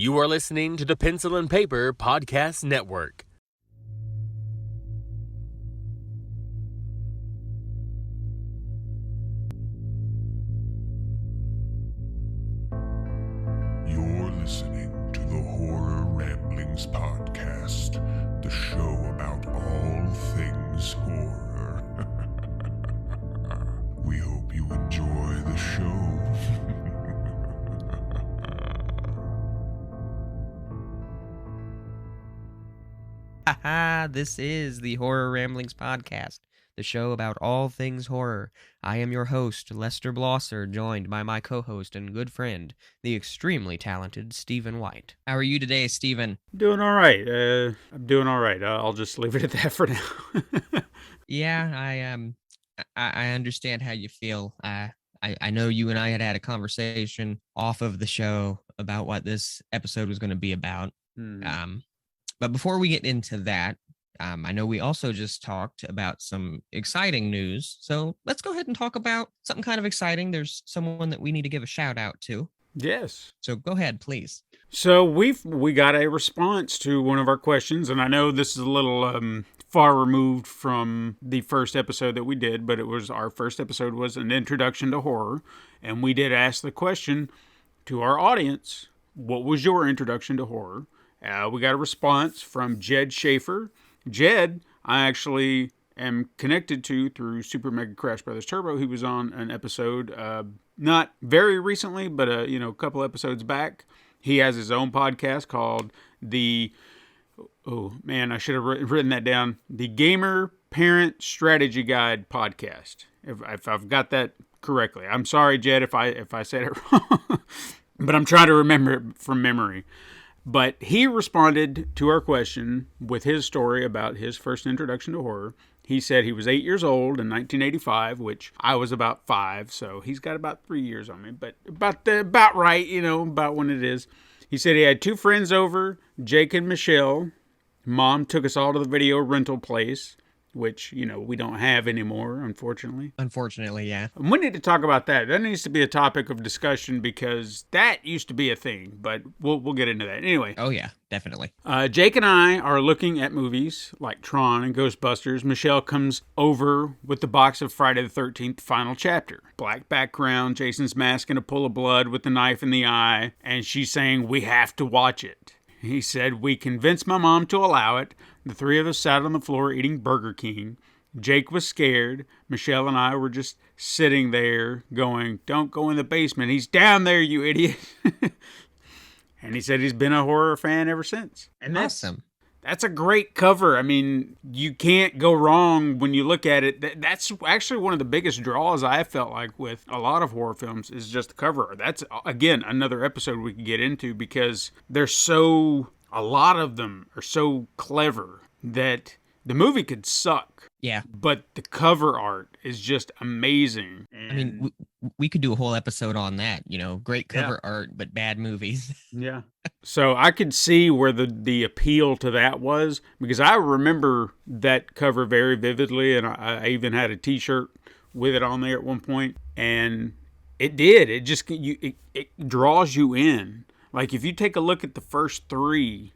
You are listening to the Pencil and Paper Podcast Network. You're listening to the Horror Ramblings Podcast, the show about all things horror. We hope you enjoy the show. This is the Horror Ramblings Podcast, the show about all things horror. I am your host, Lester Blosser, joined by my co-host and good friend, the extremely talented Stephen White. How are you today, Stephen? Doing all right. I'm doing all right. I'll just leave it at that for now. Yeah, I understand how you feel. I know you and I had a conversation off of the show about what this episode was going to be about. But before we get into that, I know we also just talked about some exciting news. So let's go ahead and talk about something kind of exciting. There's someone that we need to give a shout out to. Yes. So go ahead, please. So we got a response to one of our questions, and I know this is a little far removed from the first episode that we did, but our first episode was an introduction to horror, and we did ask the question to our audience, what was your introduction to horror? We got a response from Jed Schaefer. Jed, I actually am connected to through Super Mega Crash Brothers Turbo. He was on an episode, not very recently, but a couple episodes back. He has his own podcast called I should have written that down. The Gamer Parent Strategy Guide Podcast. If I've got that correctly, I'm sorry, Jed, if I said it wrong, but I'm trying to remember it from memory. But he responded to our question with his story about his first introduction to horror. He said he was 8 years old in 1985, which I was about 5, so he's got about 3 years on me, but about right, about when it is. He said he had 2 friends over, Jake and Michelle. Mom took us all to the video rental place, which, we don't have anymore, unfortunately. Unfortunately, yeah. And we need to talk about that. That needs to be a topic of discussion because that used to be a thing, but we'll get into that. Anyway. Oh, yeah, definitely. Jake and I are looking at movies like Tron and Ghostbusters. Michelle comes over with the box of Friday the 13th Final Chapter. Black background, Jason's mask and a pool of blood with the knife in the eye, and she's saying, we have to watch it. He said, we convinced my mom to allow it. The 3 of us sat on the floor eating Burger King. Jake was scared. Michelle and I were just sitting there going, don't go in the basement. He's down there, you idiot. And he said he's been a horror fan ever since. And Awesome. That's a great cover. I mean, you can't go wrong when you look at it. That's actually one of the biggest draws I felt like with a lot of horror films is just the cover. That's, again, another episode we could get into because a lot of them are so clever that the movie could suck. Yeah. But the cover art is just amazing. I mean, we could do a whole episode on that, great cover art, but bad movies. Yeah. So I could see where the appeal to that was because I remember that cover very vividly, and I even had a t-shirt with it on there at one point, and it did. It just, it draws you in. Like if you take a look at the first 3,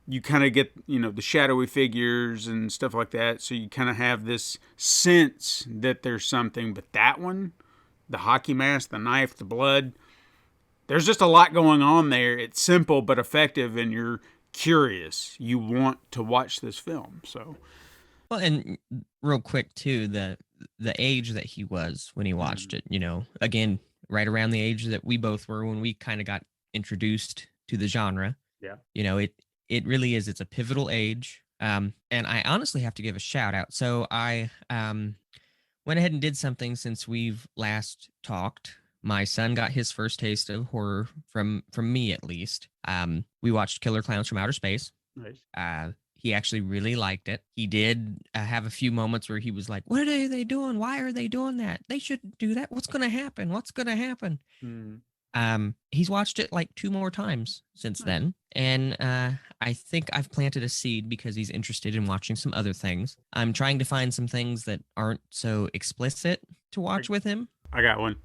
you kind of get, the shadowy figures and stuff like that. So you kind of have this sense that there's something. But that one, the hockey mask, the knife, the blood, there's just a lot going on there. It's simple but effective, and you're curious. You want to watch this film. So, well, and real quick too, the age that he was when he watched it, again, right around the age that we both were when we kind of got introduced to the genre. Yeah. It really is. It's a pivotal age. And I honestly have to give a shout out. So I went ahead and did something since we've last talked. My son got his first taste of horror from me, at least. We watched Killer Clowns from Outer Space. Nice. He actually really liked it. He did have a few moments where he was like, what are they doing? Why are they doing that? They shouldn't do that. What's going to happen? What's going to happen? He's watched it like 2 more times since then. And I think I've planted a seed because he's interested in watching some other things. I'm trying to find some things that aren't so explicit to watch with him. I got one.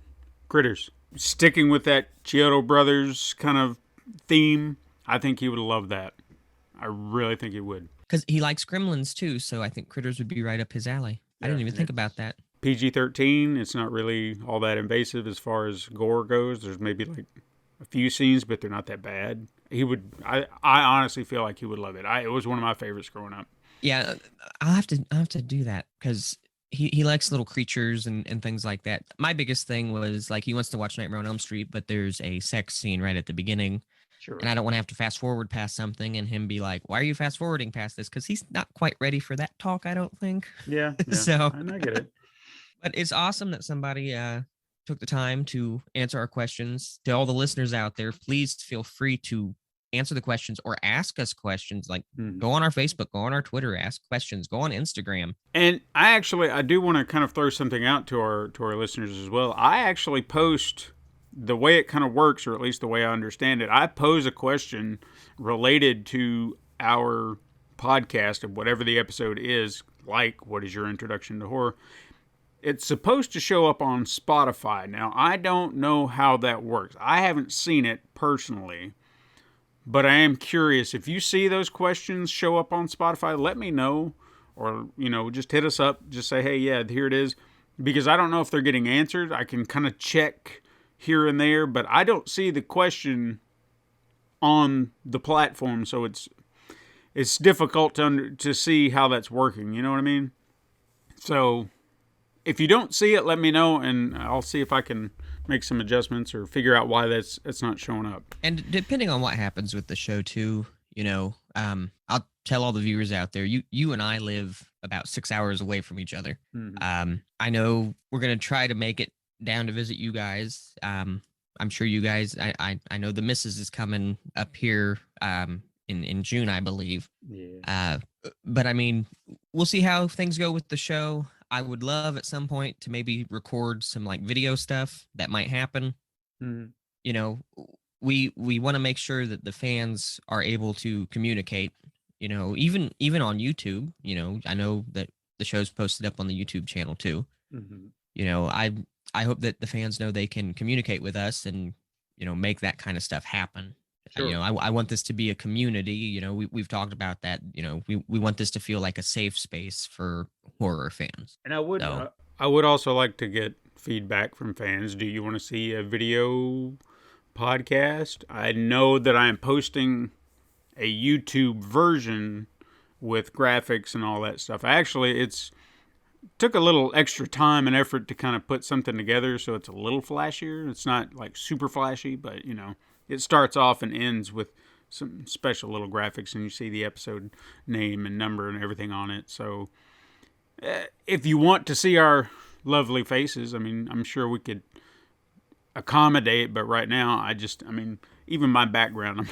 Critters. Sticking with that Chiodo Brothers kind of theme, I think he would love that. I really think he would. Because he likes gremlins too, so I think critters would be right up his alley. I didn't even think about that. PG-13. It's not really all that invasive as far as gore goes. There's maybe like a few scenes, but they're not that bad. He would. I honestly feel like he would love it. It was one of my favorites growing up. Yeah, I'll have to do that because he likes little creatures and things like that. My biggest thing was like he wants to watch Nightmare on Elm Street, but there's a sex scene right at the beginning. Sure. And I don't want to have to fast forward past something and him be like, why are you fast forwarding past this? Because he's not quite ready for that talk, I don't think. Yeah. So and I get it. But it's awesome that somebody took the time to answer our questions. To all the listeners out there, please feel free to answer the questions or ask us questions. Like go on our Facebook, go on our Twitter, ask questions, go on Instagram. And I do want to kind of throw something out to our listeners as well. I actually post the way it kind of works, or at least the way I understand it. I pose a question related to our podcast of whatever the episode is, like what is your introduction to horror? It's supposed to show up on Spotify. Now, I don't know how that works. I haven't seen it personally, but I am curious. If you see those questions show up on Spotify, let me know, or, just hit us up. Just say, hey, yeah, here it is. Because I don't know if they're getting answered. I can kind of check here and there, but I don't see the question on the platform, so it's difficult to see how that's working. You know what I mean? So if you don't see it, let me know, and I'll see if I can make some adjustments or figure out why it's not showing up. And depending on what happens with the show too, I'll tell all the viewers out there, you and I live about 6 hours away from each other. I know we're going to try to make it down to visit you guys. I'm sure you guys, I know the missus is coming up here in June, I believe. Yeah. But I mean, we'll see how things go with the show. I would love at some point to maybe record some like video stuff that might happen. We want to make sure that the fans are able to communicate, even on YouTube. I know that the show's posted up on the YouTube channel too. I hope that the fans know they can communicate with us and, make that kind of stuff happen. Sure. I want this to be a community. We've talked about that. We want this to feel like a safe space for horror fans. And I would also like to get feedback from fans. Do you want to see a video podcast? I know that I am posting a YouTube version with graphics and all that stuff. Actually, it's took a little extra time and effort to kind of put something together so it's a little flashier. It's not like super flashy, but it starts off and ends with some special little graphics, and you see the episode name and number and everything on it. So if you want to see our lovely faces, I'm sure we could accommodate, but right now even my background,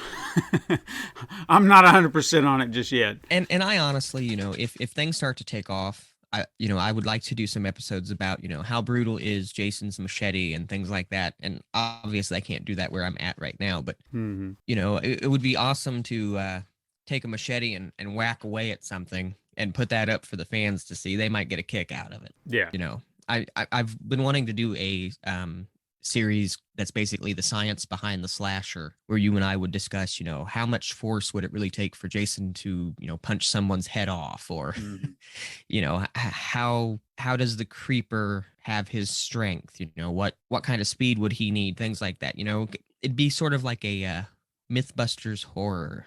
I'm not 100% on it just yet. And I honestly, if things start to take off, I would like to do some episodes about, how brutal is Jason's machete and things like that. And obviously I can't do that where I'm at right now, but it would be awesome to take a machete and whack away at something and put that up for the fans to see. They might get a kick out of it. Yeah. I've been wanting to do a series that's basically the science behind the slasher, where you and I would discuss, how much force would it really take for Jason to, punch someone's head off, or, how does the creeper have his strength? What kind of speed would he need? Things like that. It'd be sort of like a Mythbusters horror.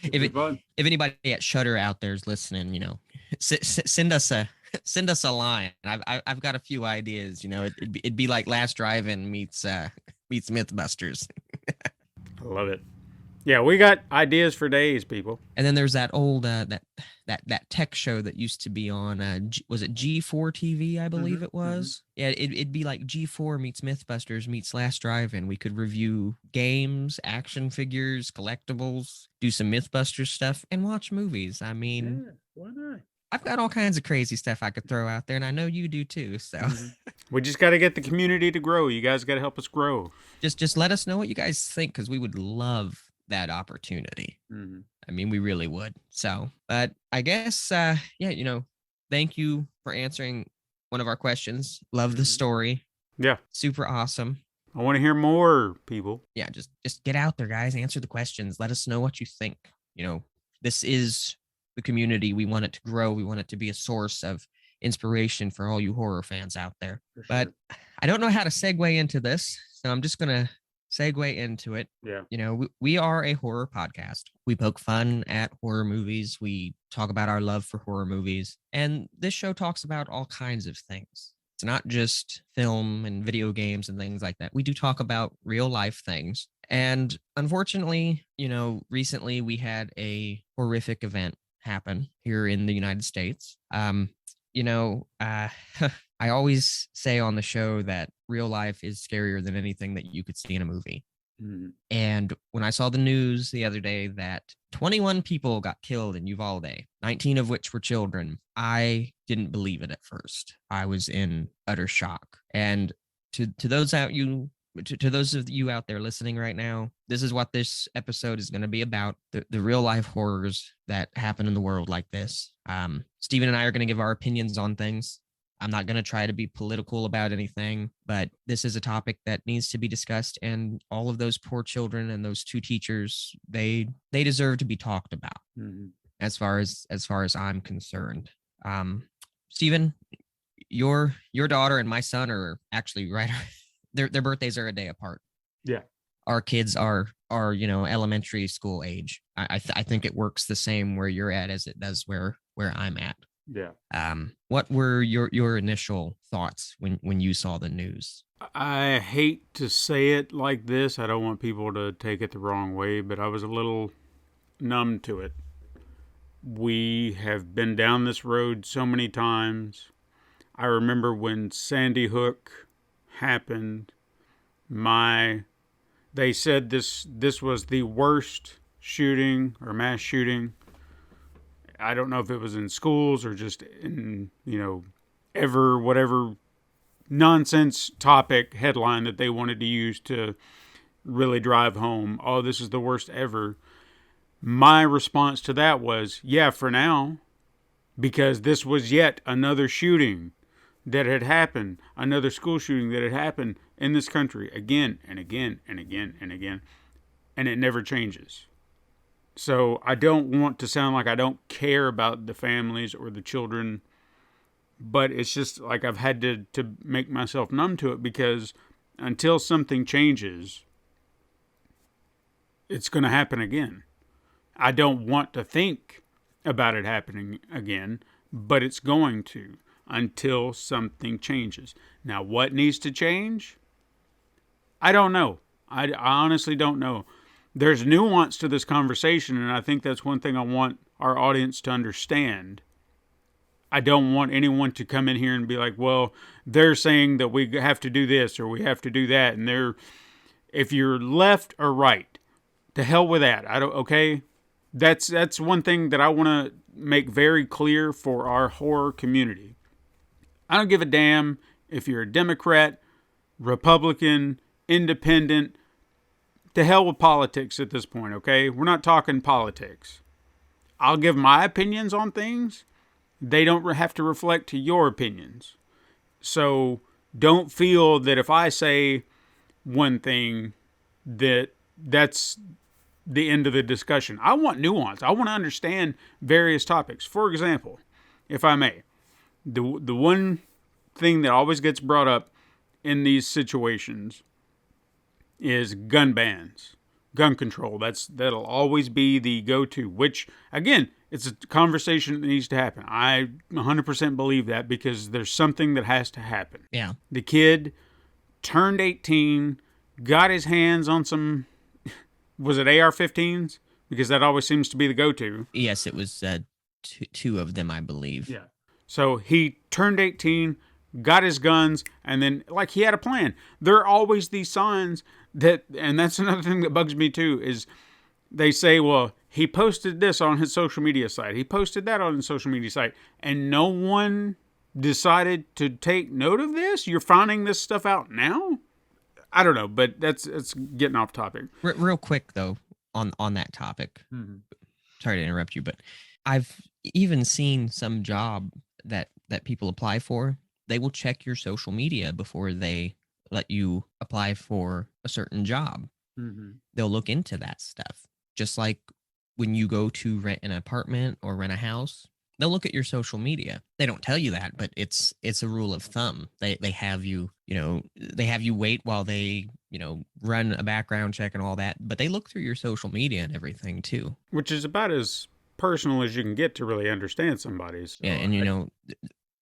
If anybody at Shudder out there is listening, send us a line. I've got a few ideas. It'd be like Last Drive-In meets Mythbusters. I love it. Yeah, we got ideas for days, people. And then there's that old that tech show that used to be on was it G4 TV? I believe it was. Yeah, it'd be like G4 meets Mythbusters meets Last Drive-In. We could review games, action figures, collectibles, do some Mythbusters stuff, and watch movies. Why not? I've got all kinds of crazy stuff I could throw out there, and I know you do too. So we just got to get the community to grow. You guys got to help us grow. Just let us know what you guys think, because we would love that opportunity. We really would. So, but I guess, thank you for answering one of our questions. Love the story. Yeah. Super awesome. I want to hear more, people. Yeah, just get out there, guys. Answer the questions. Let us know what you think. This is the community. We want it to grow. We want it to be a source of inspiration for all you horror fans out there. For sure. But I don't know how to segue into this, so I'm just gonna segue into it. Yeah. We are a horror podcast. We poke fun at horror movies. We talk about our love for horror movies, and this show talks about all kinds of things. It's not just film and video games and things like that. We do talk about real life things. And unfortunately, recently we had a horrific event happen here in the United States. I always say on the show that real life is scarier than anything that you could see in a movie. Mm-hmm. And when I saw the news the other day that 21 people got killed in Uvalde, 19 of which were children, I didn't believe it at first. I was in utter shock. And to those of you out there listening right now, this is what this episode is going to be about, the real life horrors that happen in the world like this. Steven and I are going to give our opinions on things. I'm not going to try to be political about anything, but this is a topic that needs to be discussed. And all of those poor children and those 2 teachers, they deserve to be talked about. Mm-hmm. As far as I'm concerned. Steven, your daughter and my son are actually right. Their birthdays are a day apart. Yeah. Our kids are elementary school age. I think it works the same where you're at as it does where I'm at. Yeah. What were your initial thoughts when you saw the news? I hate to say it like this. I don't want people to take it the wrong way, but I was a little numb to it. We have been down this road so many times. I remember when Sandy Hook happened, they said this was the worst shooting or mass shooting. I don't know if it was in schools or just in, whatever nonsense topic headline that they wanted to use to really drive home, oh, this is the worst ever. My response to that was, yeah, for now, because this was yet another shooting that had happened, another school shooting that had happened in this country again and again and again and again, and it never changes. So I don't want to sound like I don't care about the families or the children, but it's just like I've had to make myself numb to it, because until something changes, it's going to happen again. I don't want to think about it happening again, but it's going to until something changes. Now, what needs to change? I don't know. I honestly don't know. There's nuance to this conversation, and I think that's one thing I want our audience to understand. I don't want anyone to come in here and be like, well, they're saying that we have to do this or we have to do that, and if you're left or right, to hell with that. Okay? That's one thing that I want to make very clear for our horror community. I don't give a damn if you're a Democrat, Republican, Independent. To hell with politics at this point, okay? We're not talking politics. I'll give my opinions on things. They don't have to reflect to your opinions. So don't feel that if I say one thing, that's the end of the discussion. I want nuance. I want to understand various topics. For example, if I may, the one thing that always gets brought up in these situations is gun bans, gun control. That'll always be the go-to, which, again, it's a conversation that needs to happen. I 100% believe that, because there's something that has to happen. Yeah. The kid turned 18, got his hands on some, was it AR-15s? Because that always seems to be the go-to. Yes, it was two of them, I believe. Yeah. So he turned 18, got his guns, and then, he had a plan. There are always these signs and that's another thing that bugs me too, is they say, well, he posted this on his social media site. He posted that on his social media site. And no one decided to take note of this? You're finding this stuff out now? I don't know, but it's getting off topic. Real quick, though, on that topic. Mm-hmm. Sorry to interrupt you, but I've even seen some job that people apply for. They will check your social media before they let you apply for a certain job. They'll look into that stuff. Just like when you go to rent an apartment or rent a house, they'll look at your social media. They don't tell you that, but it's a rule of thumb. They have you, they have you wait while they, run a background check and all that, but they look through your social media and everything too. Which is about as personal as you can get to really understand somebody. So yeah, and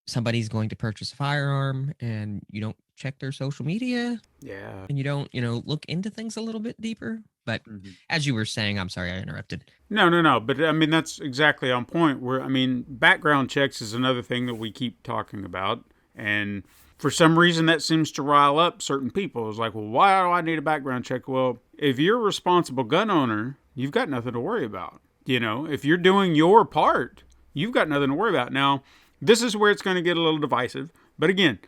somebody's going to purchase a firearm and you don't check their social media. Yeah. And you don't, look into things a little bit deeper. But as you were saying, I'm sorry I interrupted. No. But I mean, that's exactly on point where, I mean, background checks is another thing that we keep talking about. And for some reason that seems to rile up certain people. It's like, well, why do I need a background check? Well, if you're a responsible gun owner, you've got nothing to worry about. If you're doing your part, you've got nothing to worry about. Now, this is where it's going to get a little divisive. But again,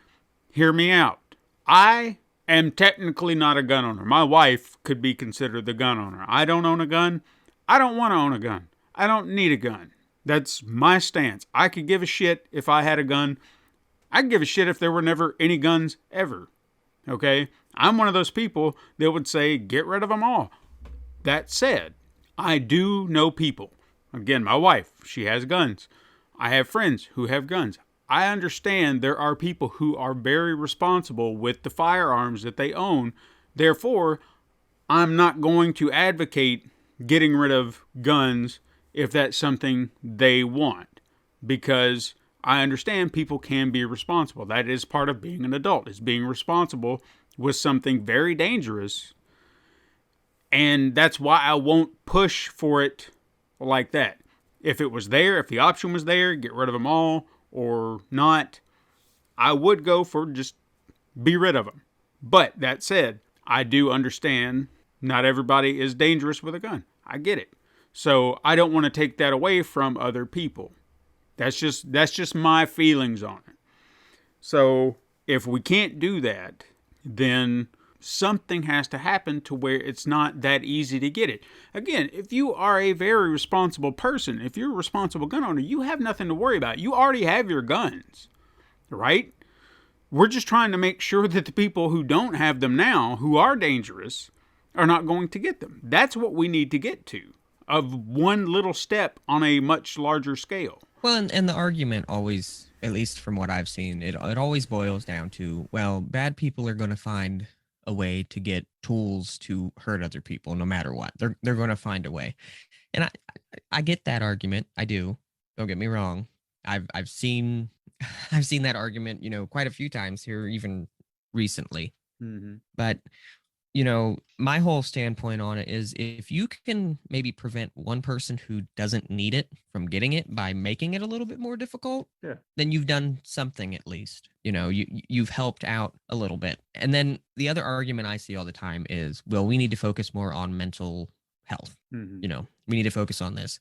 hear me out. I am technically not a gun owner. My wife could be considered the gun owner. I don't own a gun. I don't want to own a gun. I don't need a gun. That's my stance. I could give a shit if I had a gun. I'd give a shit if there were never any guns ever. Okay? I'm one of those people that would say, get rid of them all. That said, I do know people. Again, my wife, she has guns. I have friends who have guns. I understand there are people who are very responsible with the firearms that they own. Therefore, I'm not going to advocate getting rid of guns if that's something they want, because I understand people can be responsible. That is part of being an adult, is being responsible with something very dangerous. And that's why I won't push for it like that. If it was there, if the option was there, get rid of them all or not, I would go for just be rid of them. But that said, I do understand not everybody is dangerous with a gun. I get it. So I don't want to take that away from other people. That's just my feelings on it. So if we can't do that, then something has to happen to where it's not that easy to get it. Again, if you are a very responsible person, if you're a responsible gun owner, you have nothing to worry about. You already have your guns, right? We're just trying to make sure that the people who don't have them now, who are dangerous, are not going to get them. That's what we need to get to, of one little step on a much larger scale. Well, and the argument always, at least from what I've seen, it always boils down to, well, bad people are going to find a way to get tools to hurt other people no matter what. They're going to find a way. And I get that argument. I do. Don't get me wrong. I've seen that argument, quite a few times here, even recently. But my whole standpoint on it is, if you can maybe prevent one person who doesn't need it from getting it by making it a little bit more difficult, then you've done something at least. You've helped out a little bit. And then the other argument I see all the time is, well, we need to focus more on mental health. We need to focus on this.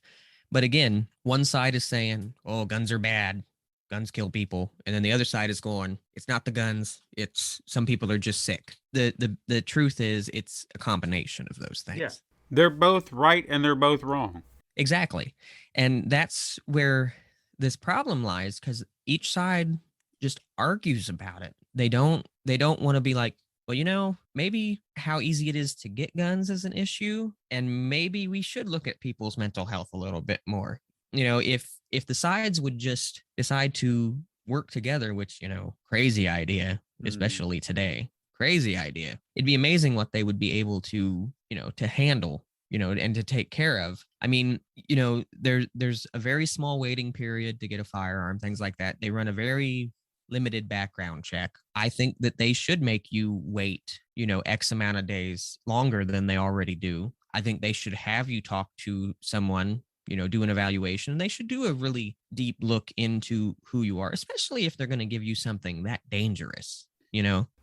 But again, one side is saying, oh, guns are bad. Guns kill people. And then the other side is going, it's not the guns. It's some people are just sick. The truth is, it's a combination of those things. Yeah. They're both right and they're both wrong. Exactly. And that's where this problem lies, because each side just argues about it. They don't want to be like, well, maybe how easy it is to get guns is an issue, and maybe we should look at people's mental health a little bit more. If the sides would just decide to work together, which, crazy idea, especially today, crazy idea. It'd be amazing what they would be able to, to handle, and to take care of. I mean, there's a very small waiting period to get a firearm, things like that. They run a very limited background check. I think that they should make you wait, X amount of days longer than they already do. I think they should have you talk to someone, do an evaluation. They should do a really deep look into who you are, especially if they're going to give you something that dangerous,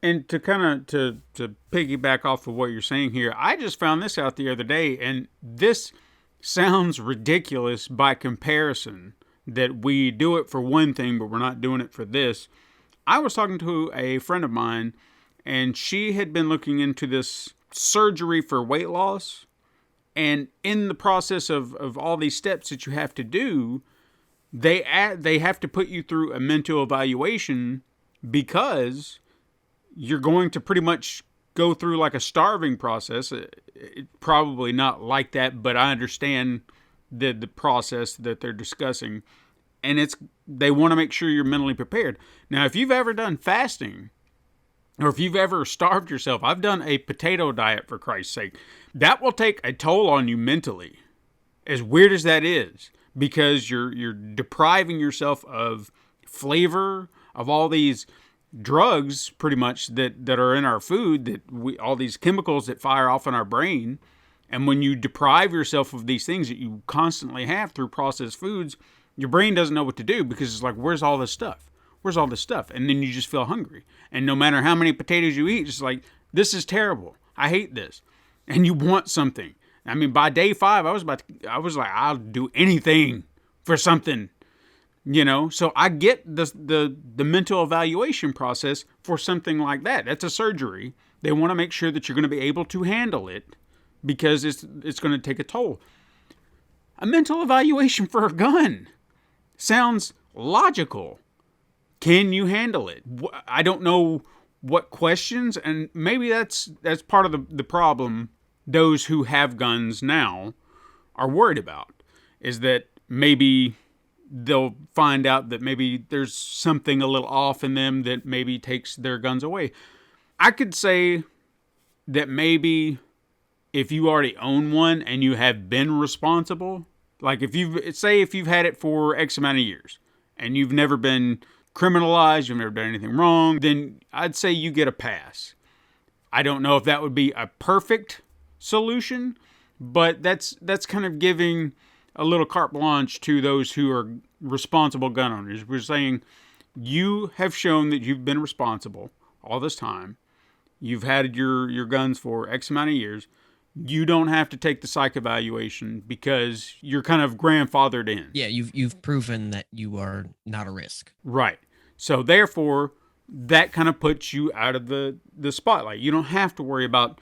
And to kind of to piggyback off of what you're saying here, I just found this out the other day, and this sounds ridiculous by comparison, that we do it for one thing, but we're not doing it for this. I was talking to a friend of mine, and she had been looking into this surgery for weight loss. And in the process of all these steps that you have to do, they have to put you through a mental evaluation, because you're going to pretty much go through like a starving process. Probably not like that, but I understand the process that they're discussing. And they want to make sure you're mentally prepared. Now, if you've ever done fasting, or if you've ever starved yourself, I've done a potato diet, for Christ's sake. That will take a toll on you mentally, as weird as that is, because you're depriving yourself of flavor, of all these drugs, pretty much, that are in our food, all these chemicals that fire off in our brain. And when you deprive yourself of these things that you constantly have through processed foods, your brain doesn't know what to do, because it's like, where's all this stuff? Where's all this stuff? And then you just feel hungry. And no matter how many potatoes you eat, it's like, this is terrible. I hate this. And you want something. I mean, by day 5, I was like, I'll do anything for something, So I get the mental evaluation process for something like that. That's a surgery. They want to make sure that you're going to be able to handle it, because it's going to take a toll. A mental evaluation for a gun sounds logical. Can you handle it? I don't know what questions, and maybe that's part of the problem those who have guns now are worried about, is that maybe they'll find out that maybe there's something a little off in them that maybe takes their guns away. I could say that maybe if you already own one and you have been responsible, like if you've had it for X amount of years and you've never been criminalized, you've never done anything wrong, then I'd say you get a pass. I don't know if that would be a perfect solution, but that's kind of giving a little carte blanche to those who are responsible gun owners. We're saying, you have shown that you've been responsible all this time. You've had your guns for X amount of years. You don't have to take the psych evaluation because you're kind of grandfathered in. Yeah, you've proven that you are not a risk. Right. So therefore, that kind of puts you out of the spotlight. You don't have to worry about,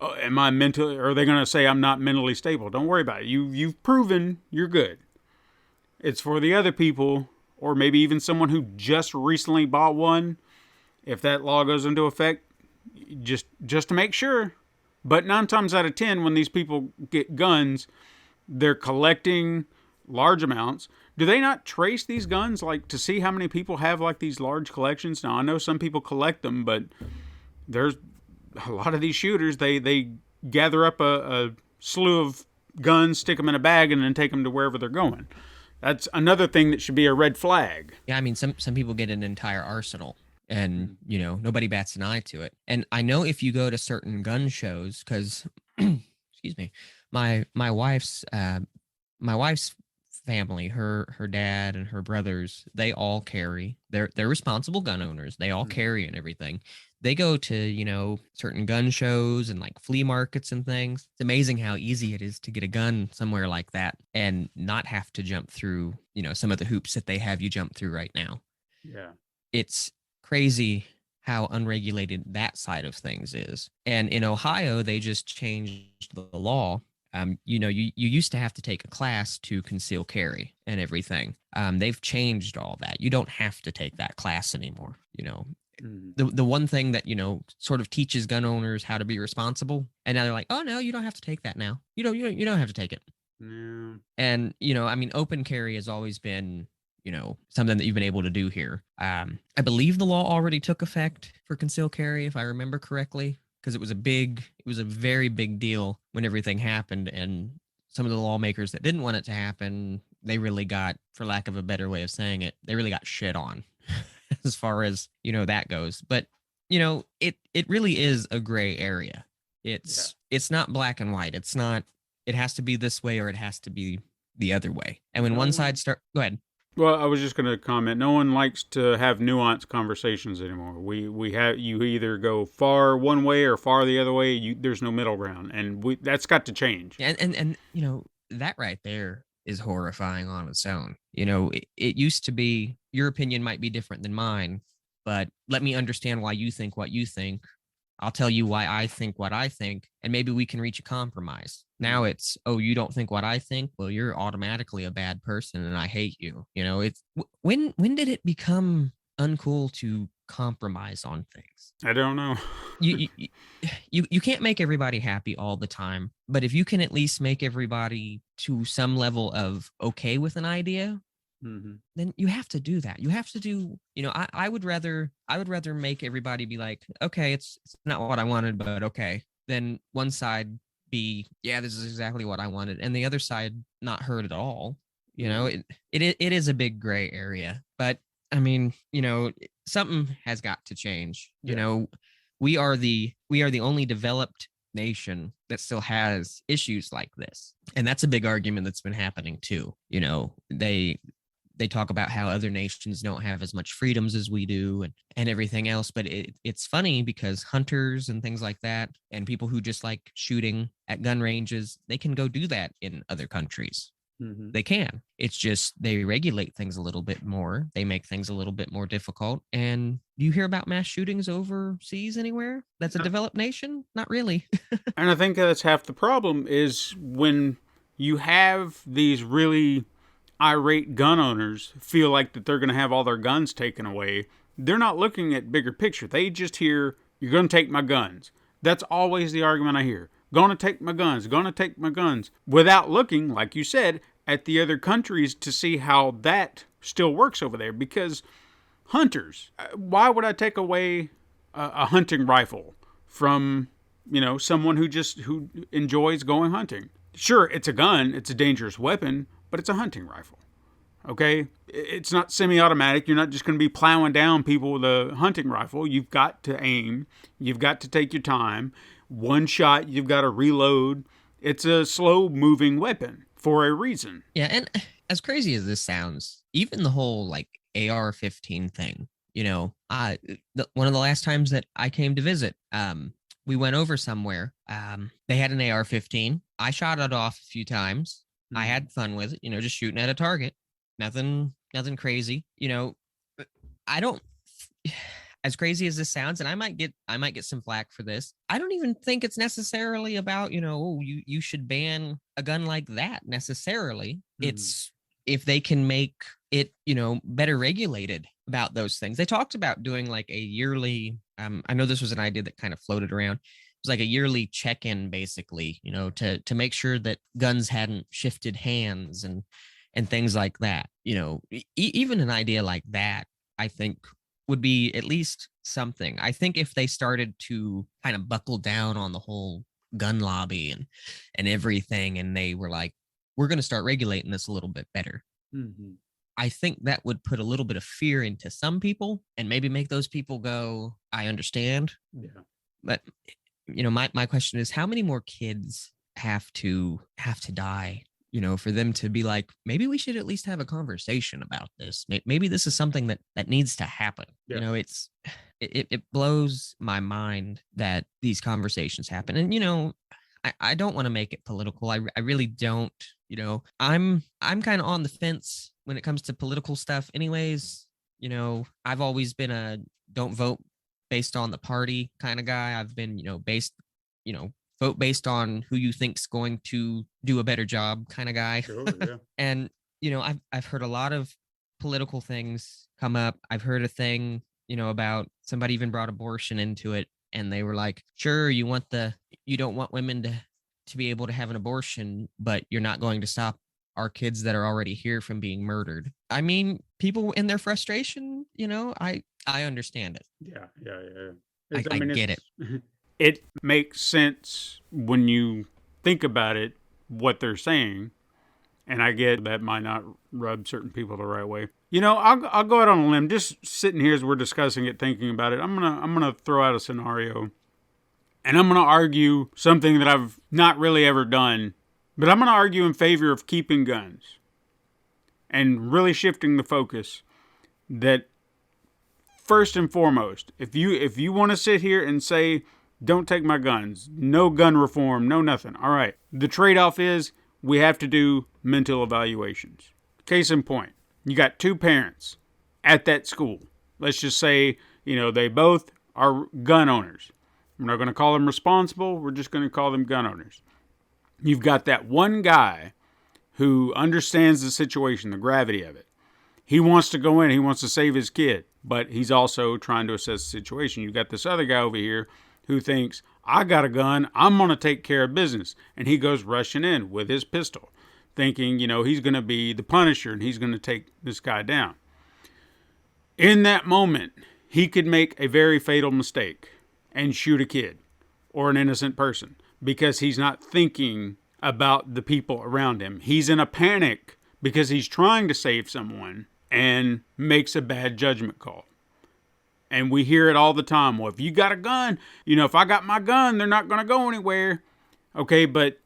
am I mentally, or are they going to say I'm not mentally stable? Don't worry about it. You've proven you're good. It's for the other people, or maybe even someone who just recently bought one. If that law goes into effect, just to make sure. But 9 times out of 10, when these people get guns, they're collecting large amounts. Do they not trace these guns, like, to see how many people have, like, these large collections? Now, I know some people collect them, but there's a lot of these shooters, they gather up a slew of guns, stick them in a bag, and then take them to wherever they're going. That's another thing that should be a red flag. Yeah, I mean, some people get an entire arsenal. And, nobody bats an eye to it. And I know if you go to certain gun shows, because, excuse me, my wife's family, her dad and her brothers, they all carry. They're responsible gun owners. They all carry and everything. They go to, certain gun shows and like flea markets and things. It's amazing how easy it is to get a gun somewhere like that and not have to jump through, some of the hoops that they have you jump through right now. Yeah. It's crazy how unregulated that side of things is. And in Ohio, they just changed the law. You used to have to take a class to conceal carry and everything. They've changed all that. You don't have to take that class anymore. The one thing that, sort of teaches gun owners how to be responsible. And now they're like, oh no, you don't have to take that now. You don't have to take it. Yeah. And, open carry has always been, something that you've been able to do here. I believe the law already took effect for concealed carry, if I remember correctly, because it was a very big deal when everything happened. And some of the lawmakers that didn't want it to happen, they really got, for lack of a better way of saying it, they really got shit on as far as, that goes. But, it really is a gray area. It's not black and white. It's not, it has to be this way or it has to be the other way. And when one side go ahead. Well, I was just going to comment. No one likes to have nuanced conversations anymore. We have, you either go far one way or far the other way. There's no middle ground, and that's got to change. And that right there is horrifying on its own. It used to be your opinion might be different than mine, but let me understand why you think what you think. I'll tell you why I think what I think, and maybe we can reach a compromise. Now it's, oh, you don't think what I think? Well, you're automatically a bad person and I hate you. It's when did it become uncool to compromise on things? I don't know. You can't make everybody happy all the time, but if you can at least make everybody to some level of okay with an idea, then you have to do that. You have to do, I would rather make everybody be like, okay, it's not what I wanted, but okay. Then one side be, yeah, this is exactly what I wanted, and the other side not heard at all. It is a big gray area, but I mean, something has got to change. We are the only developed nation that still has issues like this, and that's a big argument that's been happening too. They talk about how other nations don't have as much freedoms as we do, and everything else, but it's funny because hunters and things like that, and people who just like shooting at gun ranges, they can go do that in other countries. They can. It's just they regulate things a little bit more. They make things a little bit more difficult. And do you hear about mass shootings overseas anywhere? That's a developed nation? Not really. And I think that's half the problem is when you have these really irate gun owners feel like that they're going to have all their guns taken away. They're not looking at bigger picture. They just hear, you're going to take my guns. That's always the argument I hear. Going to take my guns, going to take my guns. Without looking, like you said, at the other countries to see how that still works over there. Because hunters, why would I take away a hunting rifle from, someone who enjoys going hunting? Sure, it's a gun, it's a dangerous weapon, but it's a hunting rifle. Okay? It's not semi-automatic. You're not just going to be plowing down people with a hunting rifle. You've got to aim. You've got to take your time. One shot, you've got to reload. It's a slow-moving weapon for a reason. Yeah, and as crazy as this sounds, even the whole like AR-15 thing, one of the last times that I came to visit, we went over somewhere. They had an AR-15. I shot it off a few times. I had fun with it, just shooting at a target. Nothing crazy. I don't, as crazy as this sounds, and I might get some flack for this. I don't even think it's necessarily about, you should ban a gun like that necessarily. It's if they can make it, better regulated about those things. They talked about doing like a yearly, I know this was an idea that kind of floated around. It was like a yearly check-in, basically, to make sure that guns hadn't shifted hands and things like that. Even an idea like that, I think, would be at least something. I think if they started to kind of buckle down on the whole gun lobby and everything, and they were like, we're going to start regulating this a little bit better. I think that would put a little bit of fear into some people and maybe make those people go, I understand. Yeah. But my question is, how many more kids have to die, for them to be like, maybe we should at least have a conversation about this. Maybe this is something that needs to happen. Yeah. It blows my mind that these conversations happen. And, I don't want to make it political. I really don't, I'm kind of on the fence when it comes to political stuff anyways. I've always been a don't vote based on the party kind of guy. I've been, vote based on who you think's going to do a better job kind of guy. Sure, yeah. And, I've heard a lot of political things come up. I've heard a thing, about somebody even brought abortion into it. And they were like, sure, you don't want women to be able to have an abortion, but you're not going to stop our kids that are already here from being murdered. I mean, people in their frustration, I understand it. Yeah. I get it. It makes sense when you think about it, what they're saying. And I get that might not rub certain people the right way. I'll go out on a limb, just sitting here as we're discussing it, thinking about it. I'm gonna throw out a scenario, and I'm gonna argue something that I've not really ever done, but I'm gonna argue in favor of keeping guns and really shifting the focus. That first and foremost, if you want to sit here and say, don't take my guns, no gun reform, no nothing. All right. The trade-off is we have to do mental evaluations. Case in point, you got two parents at that school. Let's just say, they both are gun owners. We're not going to call them responsible. We're just going to call them gun owners. You've got that one guy who understands the situation, the gravity of it. He wants to go in. He wants to save his kid. but he's also trying to assess the situation. You got this other guy over here who thinks, I got a gun, I'm going to take care of business. And he goes rushing in with his pistol, thinking, he's going to be the Punisher and he's going to take this guy down. In that moment, he could make a very fatal mistake and shoot a kid or an innocent person because he's not thinking about the people around him. He's in a panic because he's trying to save someone and makes a bad judgment call. And we hear it all the time. Well, if you got a gun, if I got my gun, they're not going to go anywhere. Okay, but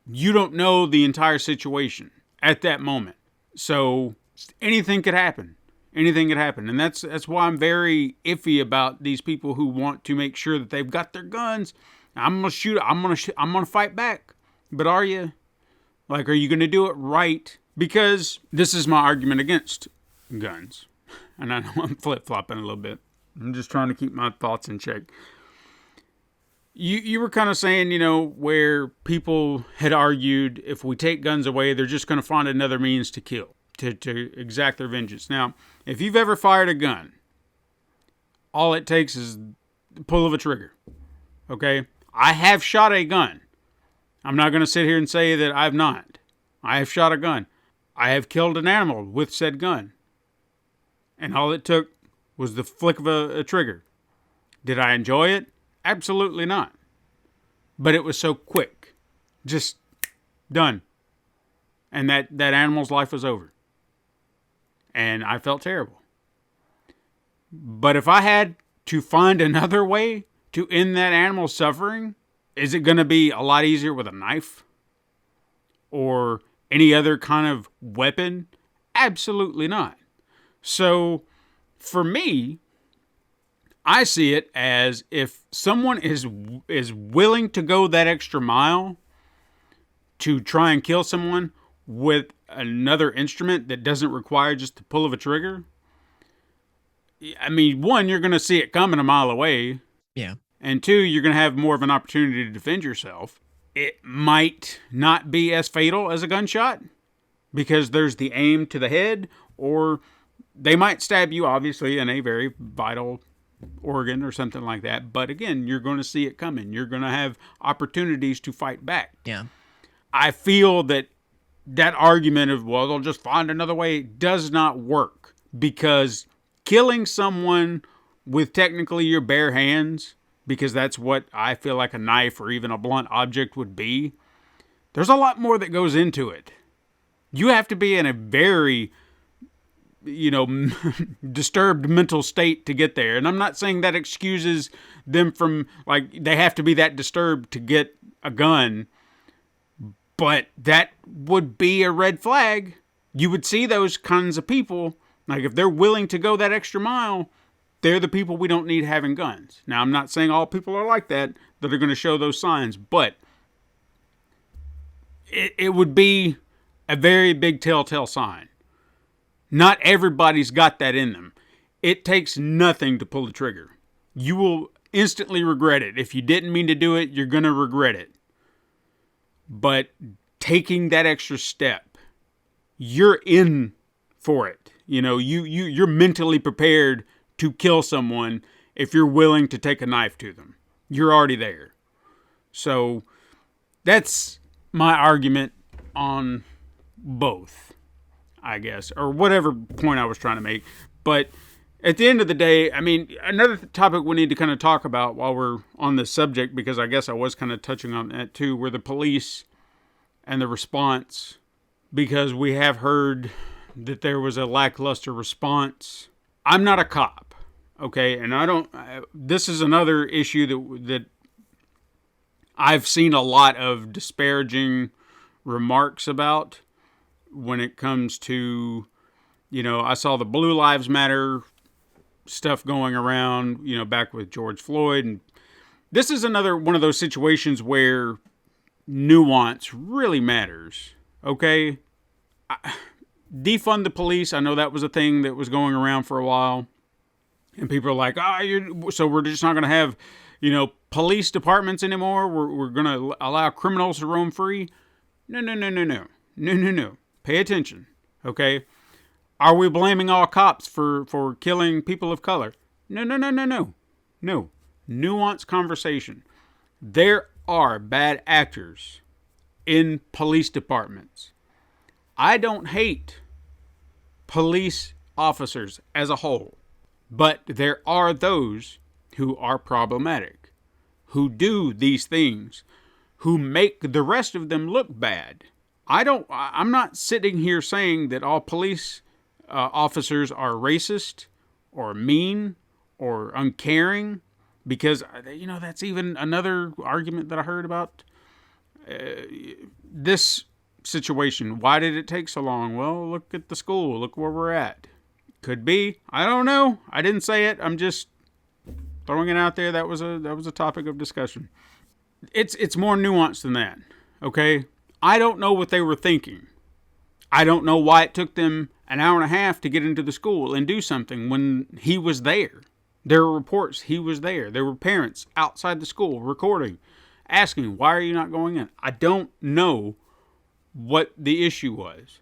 you don't know the entire situation at that moment. So anything could happen. Anything could happen. And that's why I'm very iffy about these people who want to make sure that they've got their guns. I'm going to shoot. I'm going to fight back. But are you? Are you going to do it right? Because this is my argument against guns. And I know I'm flip-flopping a little bit. I'm just trying to keep my thoughts in check. You were kind of saying, where people had argued if we take guns away, they're just going to find another means to kill, to exact their vengeance. Now, if you've ever fired a gun, all it takes is the pull of a trigger. Okay? I have shot a gun. I'm not going to sit here and say that I've not. I have shot a gun. I have killed an animal with said gun. And all it took was the flick of a trigger. Did I enjoy it? Absolutely not. But it was so quick. Just done. And that animal's life was over. And I felt terrible. But if I had to find another way to end that animal's suffering, is it going to be a lot easier with a knife? Or any other kind of weapon? Absolutely not. So, for me, I see it as if someone is willing to go that extra mile to try and kill someone with another instrument that doesn't require just the pull of a trigger. I mean, one, you're going to see it coming a mile away. Yeah. And two, you're going to have more of an opportunity to defend yourself. It might not be as fatal as a gunshot because there's the aim to the head, or they might stab you, obviously, in a very vital organ or something like that. But again, you're going to see it coming. You're going to have opportunities to fight back. Yeah. I feel that argument of, well, they'll just find another way, does not work. Because killing someone with technically your bare hands, because that's what I feel like a knife or even a blunt object would be, there's a lot more that goes into it. You have to be in a very disturbed mental state to get there. And I'm not saying that excuses them from, they have to be that disturbed to get a gun. But that would be a red flag. You would see those kinds of people, if they're willing to go that extra mile, they're the people we don't need having guns. Now, I'm not saying all people are like that are going to show those signs, but it would be a very big telltale sign. Not everybody's got that in them. It takes nothing to pull the trigger. You will instantly regret it. If you didn't mean to do it, you're going to regret it. But taking that extra step, you're in for it. You're mentally prepared to kill someone if you're willing to take a knife to them. You're already there. So that's my argument on both, I guess, or whatever point I was trying to make. But at the end of the day, I mean, another topic we need to kind of talk about while we're on this subject, because I guess I was kind of touching on that too, were the police and the response, because we have heard that there was a lackluster response. I'm not a cop, okay? And this is another issue that I've seen a lot of disparaging remarks about when it comes to, I saw the Blue Lives Matter stuff going around, back with George Floyd. And this is another one of those situations where nuance really matters, okay? Defund the police. I know that was a thing that was going around for a while. And people are like, so we're just not going to have, police departments anymore? We're going to allow criminals to roam free? No. Pay attention, okay? Are we blaming all cops for killing people of color? No, no, no, no, no. No. Nuanced conversation. There are bad actors in police departments. I don't hate police officers as a whole, but there are those who are problematic, who do these things, who make the rest of them look bad. I'm not sitting here saying that all police officers are racist or mean or uncaring, because, that's even another argument that I heard about this situation. Why did it take so long? Well, look at the school. Look where we're at. Could be. I don't know. I didn't say it. I'm just throwing it out there. That was a topic of discussion. It's more nuanced than that. Okay? I don't know what they were thinking. I don't know why it took them an hour and a half to get into the school and do something when he was there. There were reports he was there. There were parents outside the school recording, asking, why are you not going in? I don't know what the issue was.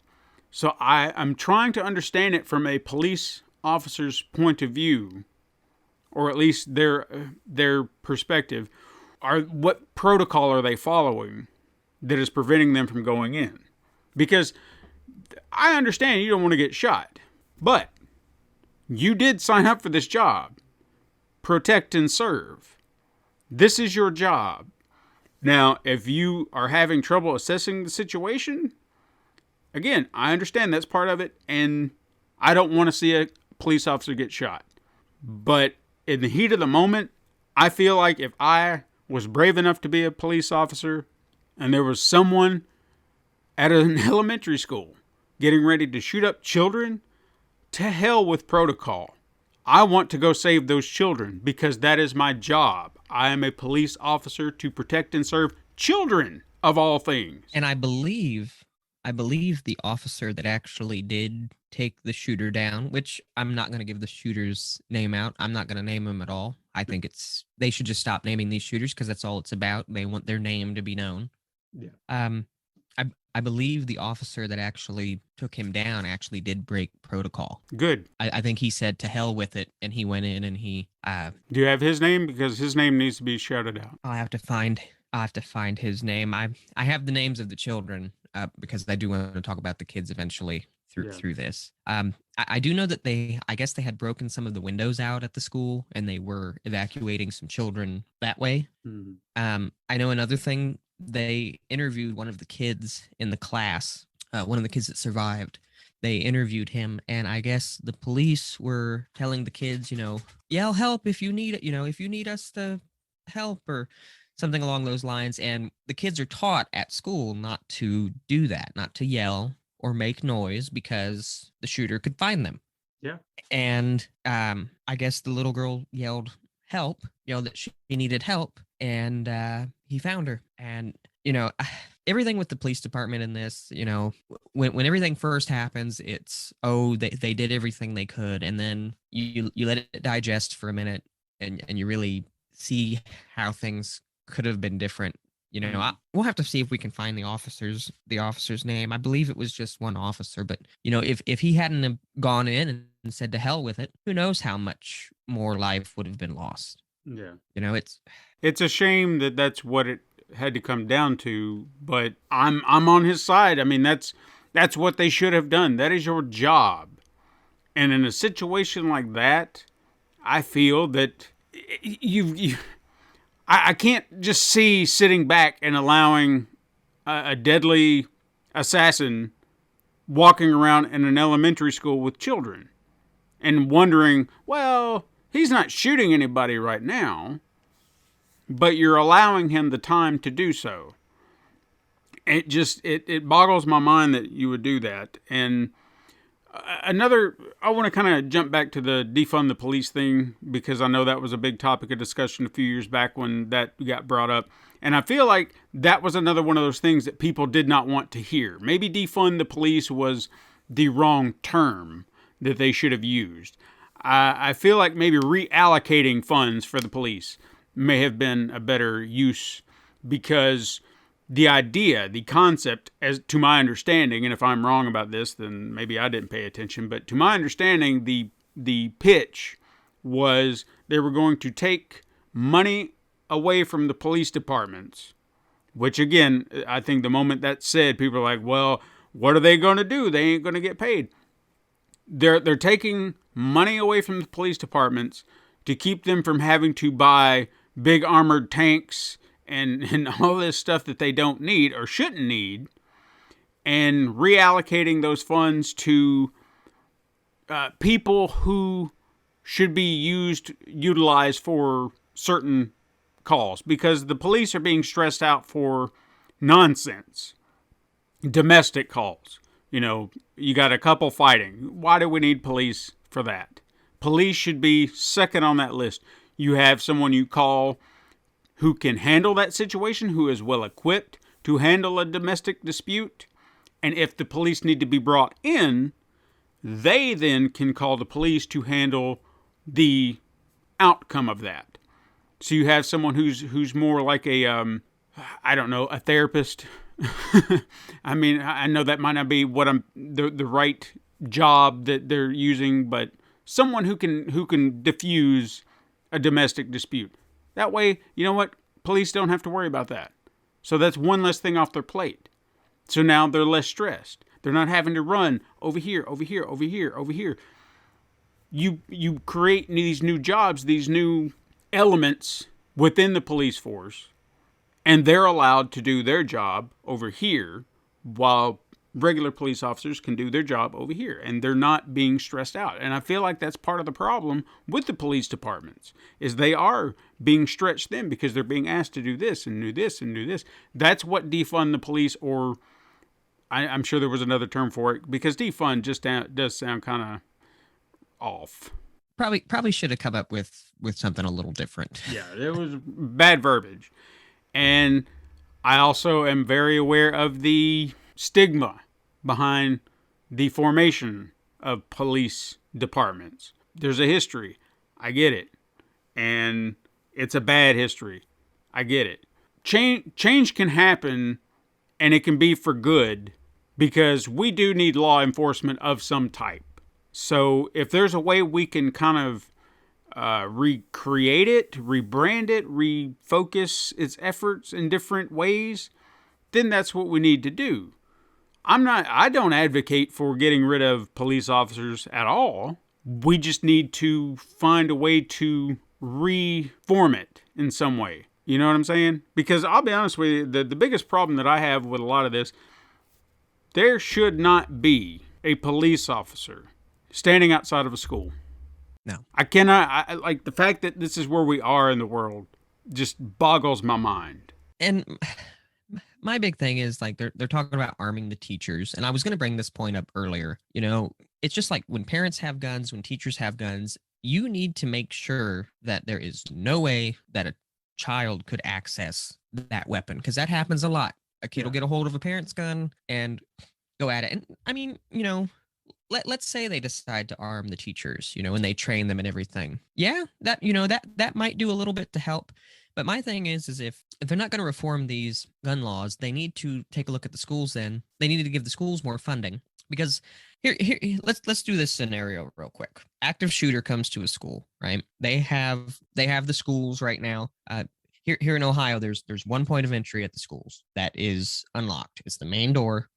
So I'm trying to understand it from a police officer's point of view, or at least their perspective. What protocol are they following that is preventing them from going in? Because I understand you don't want to get shot, but you did sign up for this job. Protect and serve. This is your job. Now, if you are having trouble assessing the situation, again, I understand that's part of it, and I don't want to see a police officer get shot. But in the heat of the moment, I feel like if I was brave enough to be a police officer and there was someone at an elementary school getting ready to shoot up children, to hell with protocol. I want to go save those children because that is my job. I am a police officer to protect and serve children of all things. And I believe the officer that actually did take the shooter down, which I'm not going to give the shooter's name out. I'm not going to name him at all. I think they should just stop naming these shooters because that's all it's about. They want their name to be known. Yeah. I believe the officer that actually took him down actually did break protocol. Good. I think he said to hell with it, and he went in and he. Do you have his name? Because his name needs to be shouted out. I'll have to find his name. I have the names of the children because I do want to talk about the kids eventually through this. I do know that I guess they had broken some of the windows out at the school, and they were evacuating some children that way. Mm-hmm. I know another thing. They interviewed one of the kids in the class, one of the kids that survived. They interviewed him, and I guess the police were telling the kids, yell help if you need it, if you need us to help or something along those lines. And the kids are taught at school not to do that, not to yell or make noise because the shooter could find them. Yeah. And I guess the little girl yelled help, that she needed help, and he found her. And everything with the police department in this, when everything first happens, it's they did everything they could, and then you let it digest for a minute, and you really see how things could have been different. We'll have to see if we can find the officer's name. I believe it was just one officer, but if he hadn't have gone in and said to hell with it, who knows how much more life would have been lost. Yeah. It's a shame that that's what it had to come down to, but I'm on his side. I mean, that's what they should have done. That is your job. And in a situation like that, I feel that I can't just see sitting back and allowing a deadly assassin walking around in an elementary school with children and wondering, well, he's not shooting anybody right now, but you're allowing him the time to do so. It boggles my mind that you would do that. And I want to kind of jump back to the defund the police thing, because I know that was a big topic of discussion a few years back when that got brought up. And I feel like that was another one of those things that people did not want to hear. Maybe defund the police was the wrong term that they should have used. I feel like maybe reallocating funds for the police may have been a better use, because the idea, the concept, as to my understanding, and if I'm wrong about this, then maybe I didn't pay attention, but to my understanding, the pitch was they were going to take money away from the police departments, which again, I think the moment that's said, people are like, well, what are they going to do? They ain't going to get paid. They're taking money away from the police departments to keep them from having to buy big armored tanks and all this stuff that they don't need or shouldn't need, and reallocating those funds to people who should be utilized for certain calls, because the police are being stressed out for nonsense. Domestic calls. You know, you got a couple fighting. Why do we need police for that? Police should be second on that list. You have someone you call who can handle that situation, who is well equipped to handle a domestic dispute. And if the police need to be brought in, they then can call the police to handle the outcome of that. So you have someone who's more like a, a therapist. I mean, I know that might not be what the right job that they're using, but someone who can diffuse a domestic dispute. That way, you know what? Police don't have to worry about that. So that's one less thing off their plate. So now they're less stressed. They're not having to run over here, over here, over here, over here. You create these new jobs, these new elements within the police force, and they're allowed to do their job over here while regular police officers can do their job over here, and they're not being stressed out. And I feel like that's part of the problem with the police departments, is they are being stretched thin because they're being asked to do this and do this and do this. That's what defund the police, or I'm sure there was another term for it, because defund just does sound kind of off. Probably should have come up with something a little different. Yeah, there was bad verbiage. And I also am very aware of the stigma behind the formation of police departments. There's a history. I get it. And it's a bad history. I get it. Change can happen, and it can be for good, because we do need law enforcement of some type. So if there's a way we can kind of recreate it, rebrand it, refocus its efforts in different ways, then that's what we need to do. I don't advocate for getting rid of police officers at all. We just need to find a way to reform it in some way. You know what I'm saying? Because I'll be honest with you, the biggest problem that I have with a lot of this, there should not be a police officer standing outside of a school. No. I like the fact that this is where we are in the world just boggles my mind. And my big thing is, like, they're talking about arming the teachers. And I was going to bring this point up earlier. You know, it's just like when parents have guns, when teachers have guns, you need to make sure that there is no way that a child could access that weapon, because that happens a lot. A kid will get a hold of a parent's gun and go at it. And I mean, you know, let's say they decide to arm the teachers, you know, and they train them and everything. Yeah, that, you know, that might do a little bit to help. But my thing is if they're not going to reform these gun laws, they need to take a look at the schools. Then they need to give the schools more funding, because here let's do this scenario real quick. Active shooter comes to a school, right? They have the schools right now. Here in Ohio, there's one point of entry at the schools that is unlocked. It's the main door.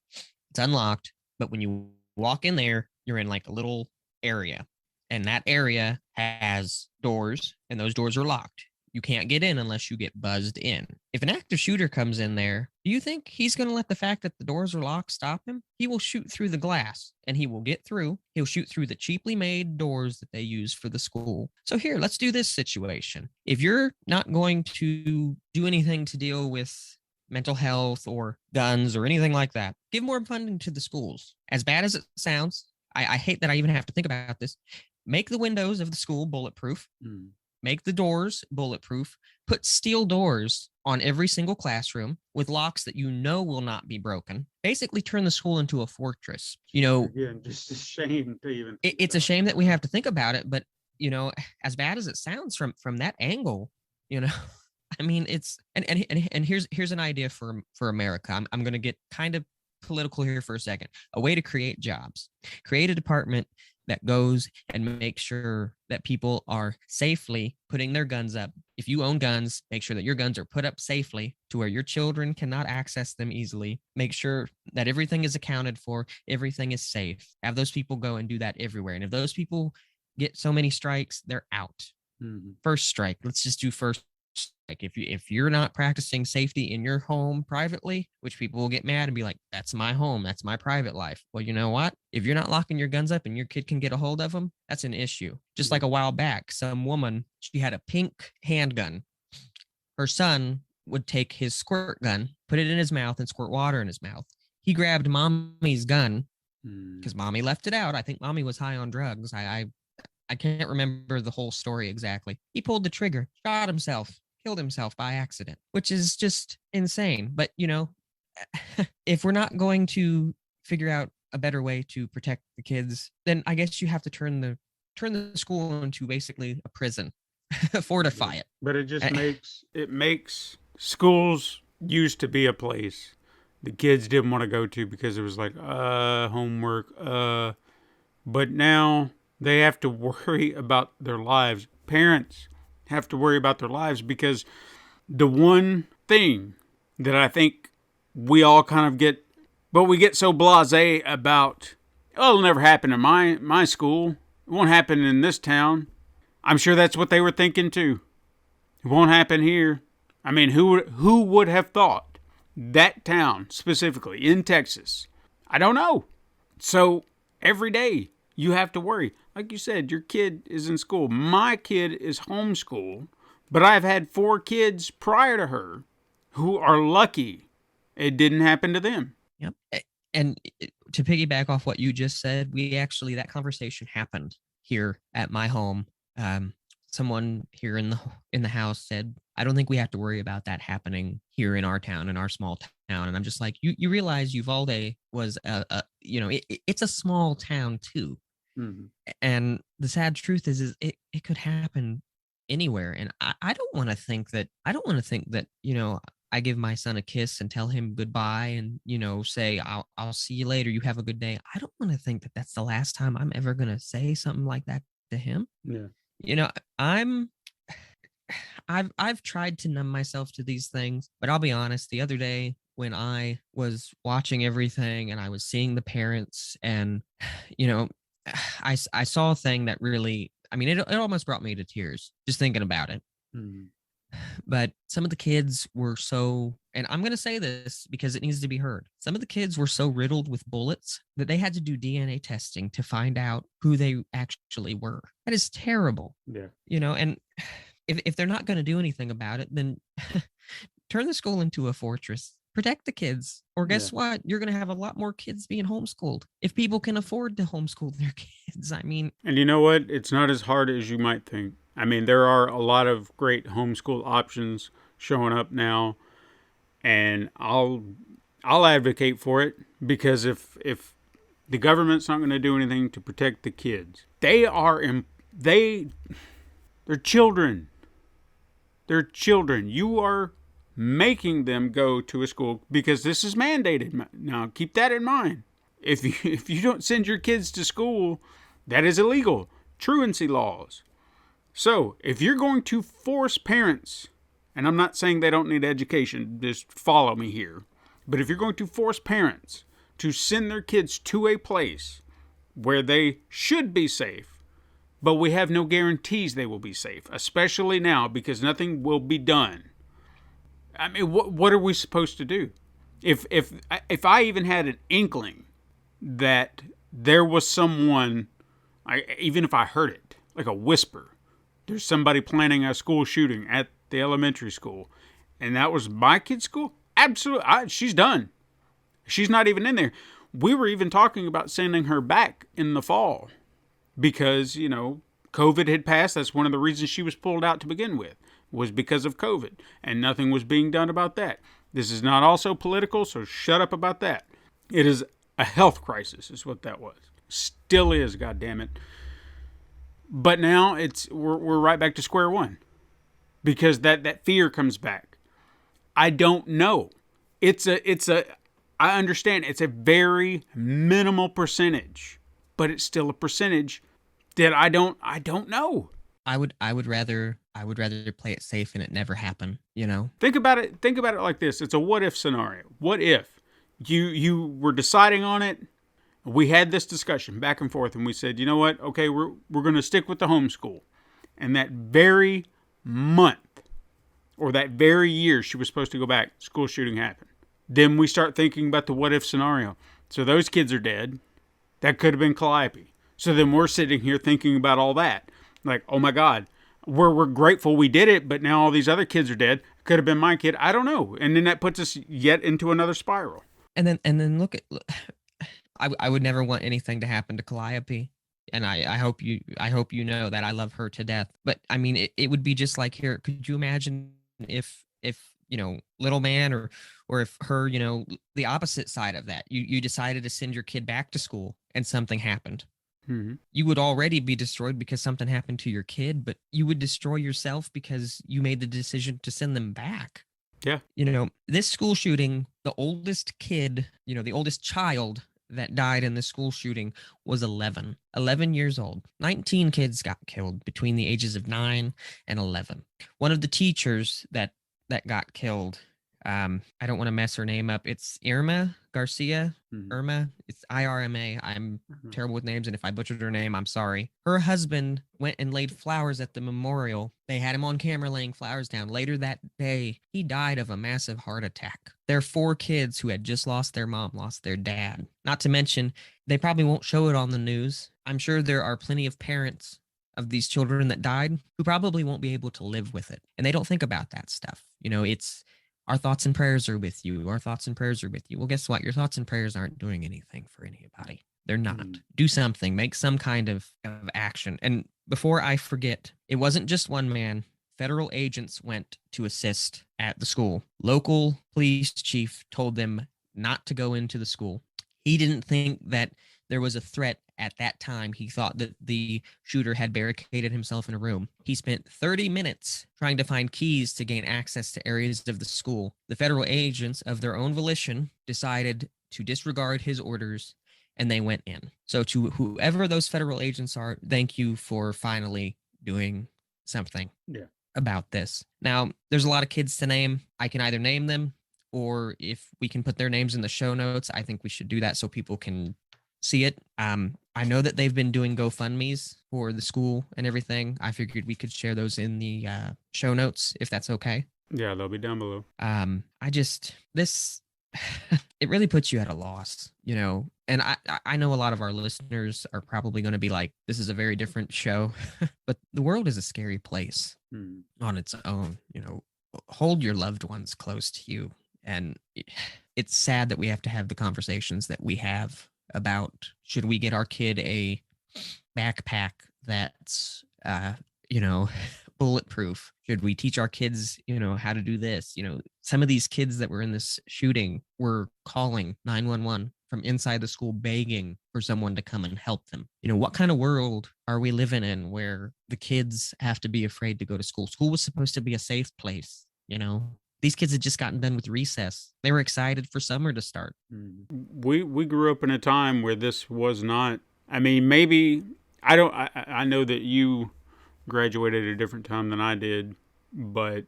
It's unlocked, but when you walk in there, you're in like a little area, and that area has doors, and those doors are locked. You can't get in unless you get buzzed in. If an active shooter comes in there, do you think he's going to let the fact that the doors are locked stop him? He will shoot through the glass, and he will get through. He'll shoot through the cheaply made doors that they use for the school. So here, let's do this situation. If you're not going to do anything to deal with mental health or guns or anything like that, give more funding to the schools. As bad as it sounds, I hate that I even have to think about this. Make the windows of the school bulletproof. Make the doors bulletproof. Put steel doors on every single classroom with locks that you know will not be broken. Basically turn the school into a fortress. You know, Again, just a shame to even. It's a shame that we have to think about it, but, you know, as bad as it sounds from that angle, you know, I mean, it's and here's an idea for America. I'm going to get kind of political here for a second. A way to create jobs. Create a department that goes and makes sure that people are safely putting their guns up. If you own guns, make sure that your guns are put up safely to where your children cannot access them easily. Make sure that everything is accounted for, everything is safe. Have those people go and do that everywhere. And if those people get so many strikes, they're out. First strike. Let's just do first strike. If you're not practicing safety in your home privately, which people will get mad and be like, that's my home, that's my private life. Well, you know what? If you're not locking your guns up and your kid can get a hold of them, that's an issue. Just like a while back, some woman, she had a pink handgun. Her son would take his squirt gun, put it in his mouth, and squirt water in his mouth. He grabbed mommy's gun because mommy left it out. I think mommy was high on drugs. I can't remember the whole story exactly. He pulled the trigger, shot himself, killed himself by accident, which is just insane. But, you know, if we're not going to figure out a better way to protect the kids, then I guess you have to turn the school into basically a prison, fortify it. But it just makes schools used to be a place the kids didn't want to go to because it was like, homework, but now they have to worry about their lives. Parents have to worry about their lives because the one thing that I think we all kind of get, but we get so blasé about, oh, it'll never happen in my school. It won't happen in this town. I'm sure that's what they were thinking too. It won't happen here. I mean, who would have thought that town specifically in Texas? I don't know. So every day you have to worry. Like you said, your kid is in school. My kid is homeschooled, but I've had 4 kids prior to her who are lucky it didn't happen to them. Yep. And to piggyback off what you just said, that conversation happened here at my home. Someone here in the house said, I don't think we have to worry about that happening here in our town, in our small town. And I'm just like, you realize Uvalde was it's a small town too. Mm-hmm. And the sad truth is it could happen anywhere. And I don't want to think that, you know, I give my son a kiss and tell him goodbye and, you know, say, I'll see you later. You have a good day. I don't want to think that that's the last time I'm ever going to say something like that to him. Yeah. You know, I've tried to numb myself to these things, but I'll be honest, the other day when I was watching everything and I was seeing the parents and, you know, I saw a thing that really, I mean, it almost brought me to tears just thinking about it. Mm-hmm. But some of the kids were so, and I'm going to say this because it needs to be heard. Some of the kids were so riddled with bullets that they had to do DNA testing to find out who they actually were. That is terrible. Yeah. You know, and if they're not going to do anything about it, then turn the school into a fortress. Protect the kids. Or guess what? You're going to have a lot more kids being homeschooled. If people can afford to homeschool their kids, I mean. And you know what? It's not as hard as you might think. I mean, there are a lot of great homeschool options showing up now. And I'll advocate for it because if the government's not going to do anything to protect the kids, they're children. They're children. You are making them go to a school because this is mandated. Now, keep that in mind. If you don't send your kids to school, that is illegal. Truancy laws. So, if you're going to force parents, and I'm not saying they don't need education, just follow me here, but if you're going to force parents to send their kids to a place where they should be safe, but we have no guarantees they will be safe, especially now because nothing will be done. I mean, what are we supposed to do? If I even had an inkling that there was someone, even if I heard it, like a whisper, there's somebody planning a school shooting at the elementary school, and that was my kid's school, absolutely, she's done. She's not even in there. We were even talking about sending her back in the fall because, you know, COVID had passed. That's one of the reasons she was pulled out to begin with, was because of COVID, and nothing was being done about that. This is not also political, so shut up about that. It is a health crisis is what that was. Still is, goddammit. But now we're right back to square one because that fear comes back. I don't know. I understand it's a very minimal percentage, but it's still a percentage that I don't know. I would rather play it safe and it never happen, you know? Think about it like this. It's a what if scenario. What if you were deciding on it? We had this discussion back and forth and we said, you know what? Okay, we're going to stick with the homeschool. And that very month or that very year she was supposed to go back, school shooting happened. Then we start thinking about the what if scenario. So those kids are dead. That could have been Calliope. So then we're sitting here thinking about all that. Like, oh my God, we're grateful we did it, but now all these other kids are dead. Could have been my kid. I don't know. And then that puts us yet into another spiral. And then look, I would never want anything to happen to Calliope. And I hope you know that I love her to death. But I mean, it would be just like here. Could you imagine if little man or if her, the opposite side of that, you decided to send your kid back to school and something happened. Mm-hmm. You would already be destroyed because something happened to your kid, but you would destroy yourself because you made the decision to send them back. Yeah. This school shooting, the oldest kid, the oldest child that died in the school shooting was 11 years old. 19 kids got killed between the ages of 9 and 11. One of the teachers that got killed, I don't want to mess her name up. It's Irma Garcia. Mm-hmm. Irma. It's IRMA. I'm terrible with names, and if I butchered her name, I'm sorry. Her husband went and laid flowers at the memorial. They had him on camera laying flowers down. Later that day, he died of a massive heart attack. Their 4 kids who had just lost their mom, lost their dad. Not to mention, they probably won't show it on the news. I'm sure there are plenty of parents of these children that died who probably won't be able to live with it. And they don't think about that stuff. It's our thoughts and prayers are with you. Our thoughts and prayers are with you. Well, guess what? Your thoughts and prayers aren't doing anything for anybody. They're not. Do something. Make some kind of action. And before I forget, it wasn't just one man. Federal agents went to assist at the school. Local police chief told them not to go into the school. He didn't think that there was a threat at that time. He thought that the shooter had barricaded himself in a room. He spent 30 minutes trying to find keys to gain access to areas of the school. The federal agents, of their own volition, decided to disregard his orders, and they went in. So to whoever those federal agents are, thank you for finally doing something about this. Now, there's a lot of kids to name. I can either name them, or if we can put their names in the show notes, I think we should do that so people can see it. I know that they've been doing GoFundMes for the school and everything. I figured we could share those in the show notes if that's okay. Yeah, they'll be down below. It really puts you at a loss, and I know a lot of our listeners are probably going to be like, this is a very different show, but the world is a scary place on its own. Hold your loved ones close to you. And it's sad that we have to have the conversations that we have about, should we get our kid a backpack that's, bulletproof? Should we teach our kids, how to do this? Some of these kids that were in this shooting were calling 911 from inside the school, begging for someone to come and help them. What kind of world are we living in where the kids have to be afraid to go to school? School was supposed to be a safe place, These kids had just gotten done with recess. They were excited for summer to start. We grew up in a time where this was not. I mean, maybe I know that you graduated at a different time than I did, but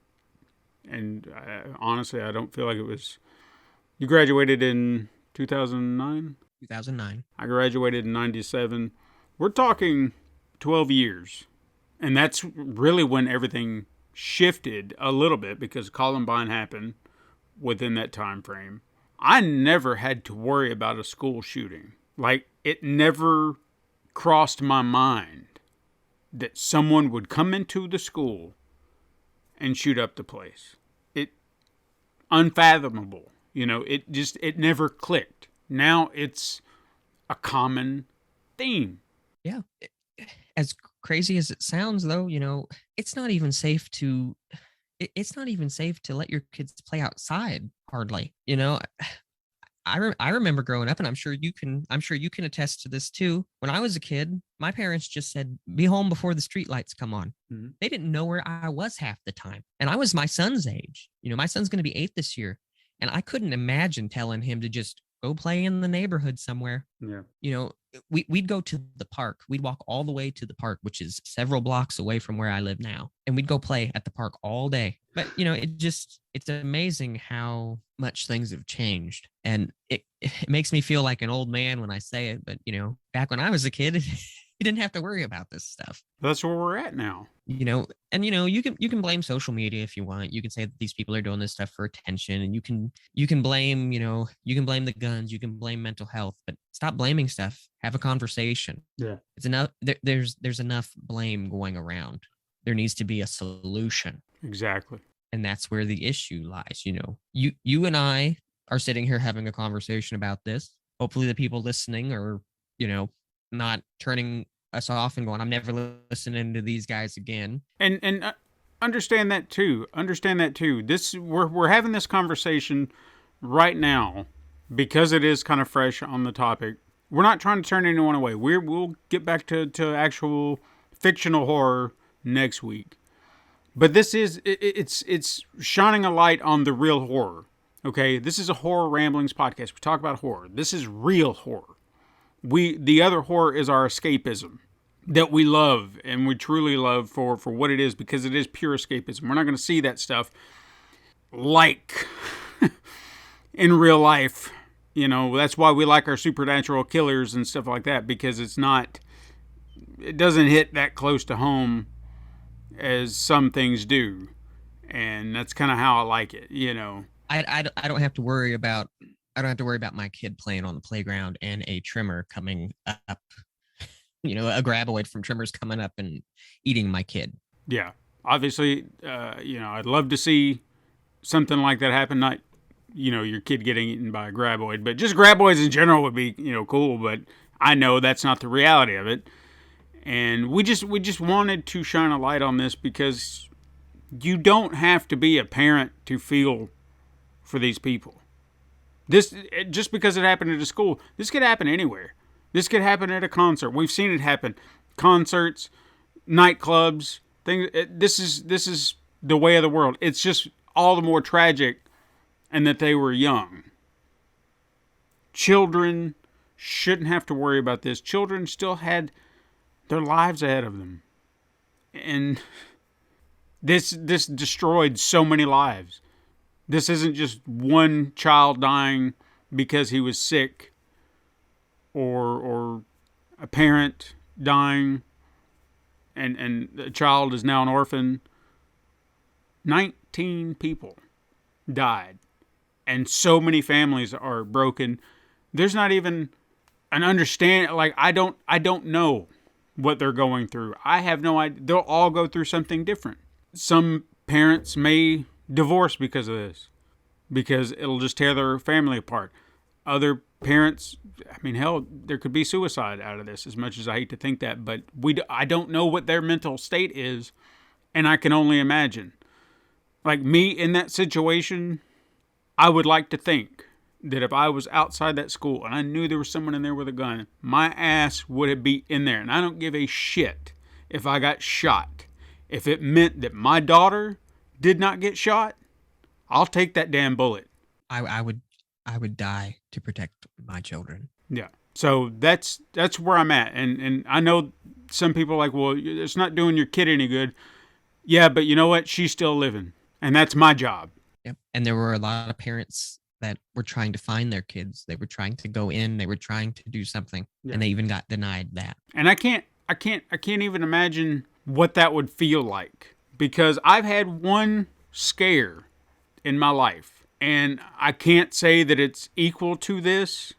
honestly, I don't feel like it was. You graduated in 2009? 2009. I graduated in 97. We're talking 12 years, and that's really when everything shifted a little bit, because Columbine happened within that time frame. I never had to worry about a school shooting. Like, it never crossed my mind that someone would come into the school and shoot up the place. It unfathomable. It never clicked. Now it's a common theme. Yeah. As crazy as it sounds, though, it's not even safe to let your kids play outside, hardly. I remember growing up, and I'm sure you can attest to this too. When I was a kid, my parents just said, "Be home before the street lights come on." Mhm. They didn't know where I was half the time, and I was my son's age. My son's going to be 8 this year, and I couldn't imagine telling him to just go play in the neighborhood somewhere. Yeah. We'd go to the park. We'd walk all the way to the park, which is several blocks away from where I live now, and we'd go play at the park all day. But it's amazing how much things have changed, and it makes me feel like an old man when I say it. But back when I was a kid, you didn't have to worry about this stuff. That's where we're at now. And you can blame social media if you want. You can say that these people are doing this stuff for attention, and you can blame the guns, you can blame mental health, but stop blaming stuff. Have a conversation. Yeah. It's enough. There's enough blame going around. There needs to be a solution. Exactly. And that's where the issue lies. You and I are sitting here having a conversation about this. Hopefully the people listening are, not turning us off and going, "I'm never listening to these guys again." And understand that too. We're having this conversation right now because it is kind of fresh on the topic. We're not trying to turn anyone away. We'll get back to actual fictional horror next week. But this is it's shining a light on the real horror. Okay, this is a Horror Ramblings podcast. We talk about horror. This is real horror. The other horror is our escapism that we love, and we truly love for what it is, because it is pure escapism. We're not going to see that stuff like in real life. That's why we like our supernatural killers and stuff like that, because it doesn't hit that close to home as some things do. And that's kind of how I like it, I don't have to worry about my kid playing on the playground and a trimmer coming up, a graboid from trimmers coming up and eating my kid. Yeah. Obviously, I'd love to see something like that happen. Not, your kid getting eaten by a graboid, but just graboids in general would be, cool. But I know that's not the reality of it. And we just wanted to shine a light on this, because you don't have to be a parent to feel for these people. This, just because it happened at a school, this could happen anywhere. This could happen at a concert. We've seen it happen. Concerts, nightclubs, things. This is the way of the world. It's just all the more tragic, and that they were young. Children shouldn't have to worry about this. Children still had their lives ahead of them. And this destroyed so many lives. This isn't just one child dying because he was sick, or a parent dying and the child is now an orphan. 19 people died, and so many families are broken. There's not even an understanding. Like, I don't know what they're going through. I have no idea. They'll all go through something different. Some parents may divorce because of this, because it'll just tear their family apart. Other parents, hell, there could be suicide out of this, as much as I hate to think that, but I don't know what their mental state is, and I can only imagine. Like me in that situation, I would like to think that if I was outside that school and I knew there was someone in there with a gun, my ass would be in there. And I don't give a shit if I got shot. If it meant that my daughter did not get shot, I'll take that damn bullet. I would die to protect my children. Yeah. So that's where I'm at. And I know some people are like, well, it's not doing your kid any good. Yeah, but you know what? She's still living. And that's my job. Yep. And there were a lot of parents that were trying to find their kids. They were trying to go in. They were trying to do something. Yeah. And they even got denied that. And I can't even imagine what that would feel like. Because I've had one scare in my life. And I can't say that it's equal to this.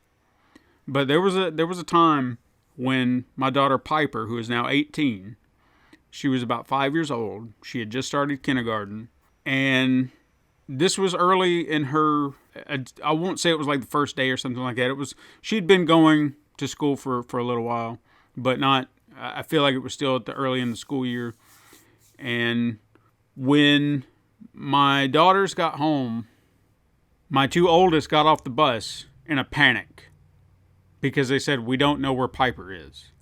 But there was a time when my daughter Piper, who is now 18, she was about 5 years old. She had just started kindergarten. And this was early in her, I won't say it was like the first day or something like that. She'd been going to school for a little while, but not, I feel like it was still at the early in the school year. And when my daughters got home, my two oldest got off the bus in a panic because they said, we don't know where Piper is.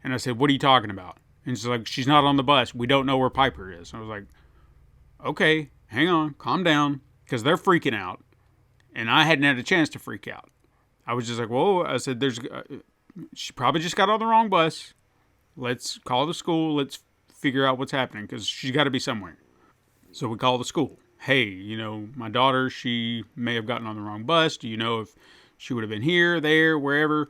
And I said, what are you talking about? And she's like, she's not on the bus. We don't know where Piper is. And I was like, okay, hang on, calm down, because they're freaking out. And I hadn't had a chance to freak out. I was just like, whoa. I said, she probably just got on the wrong bus. Let's call the school. Let's figure out what's happening, because she's got to be somewhere. So we call the school. Hey, my daughter, she may have gotten on the wrong bus. Do you know if she would have been here, there, wherever?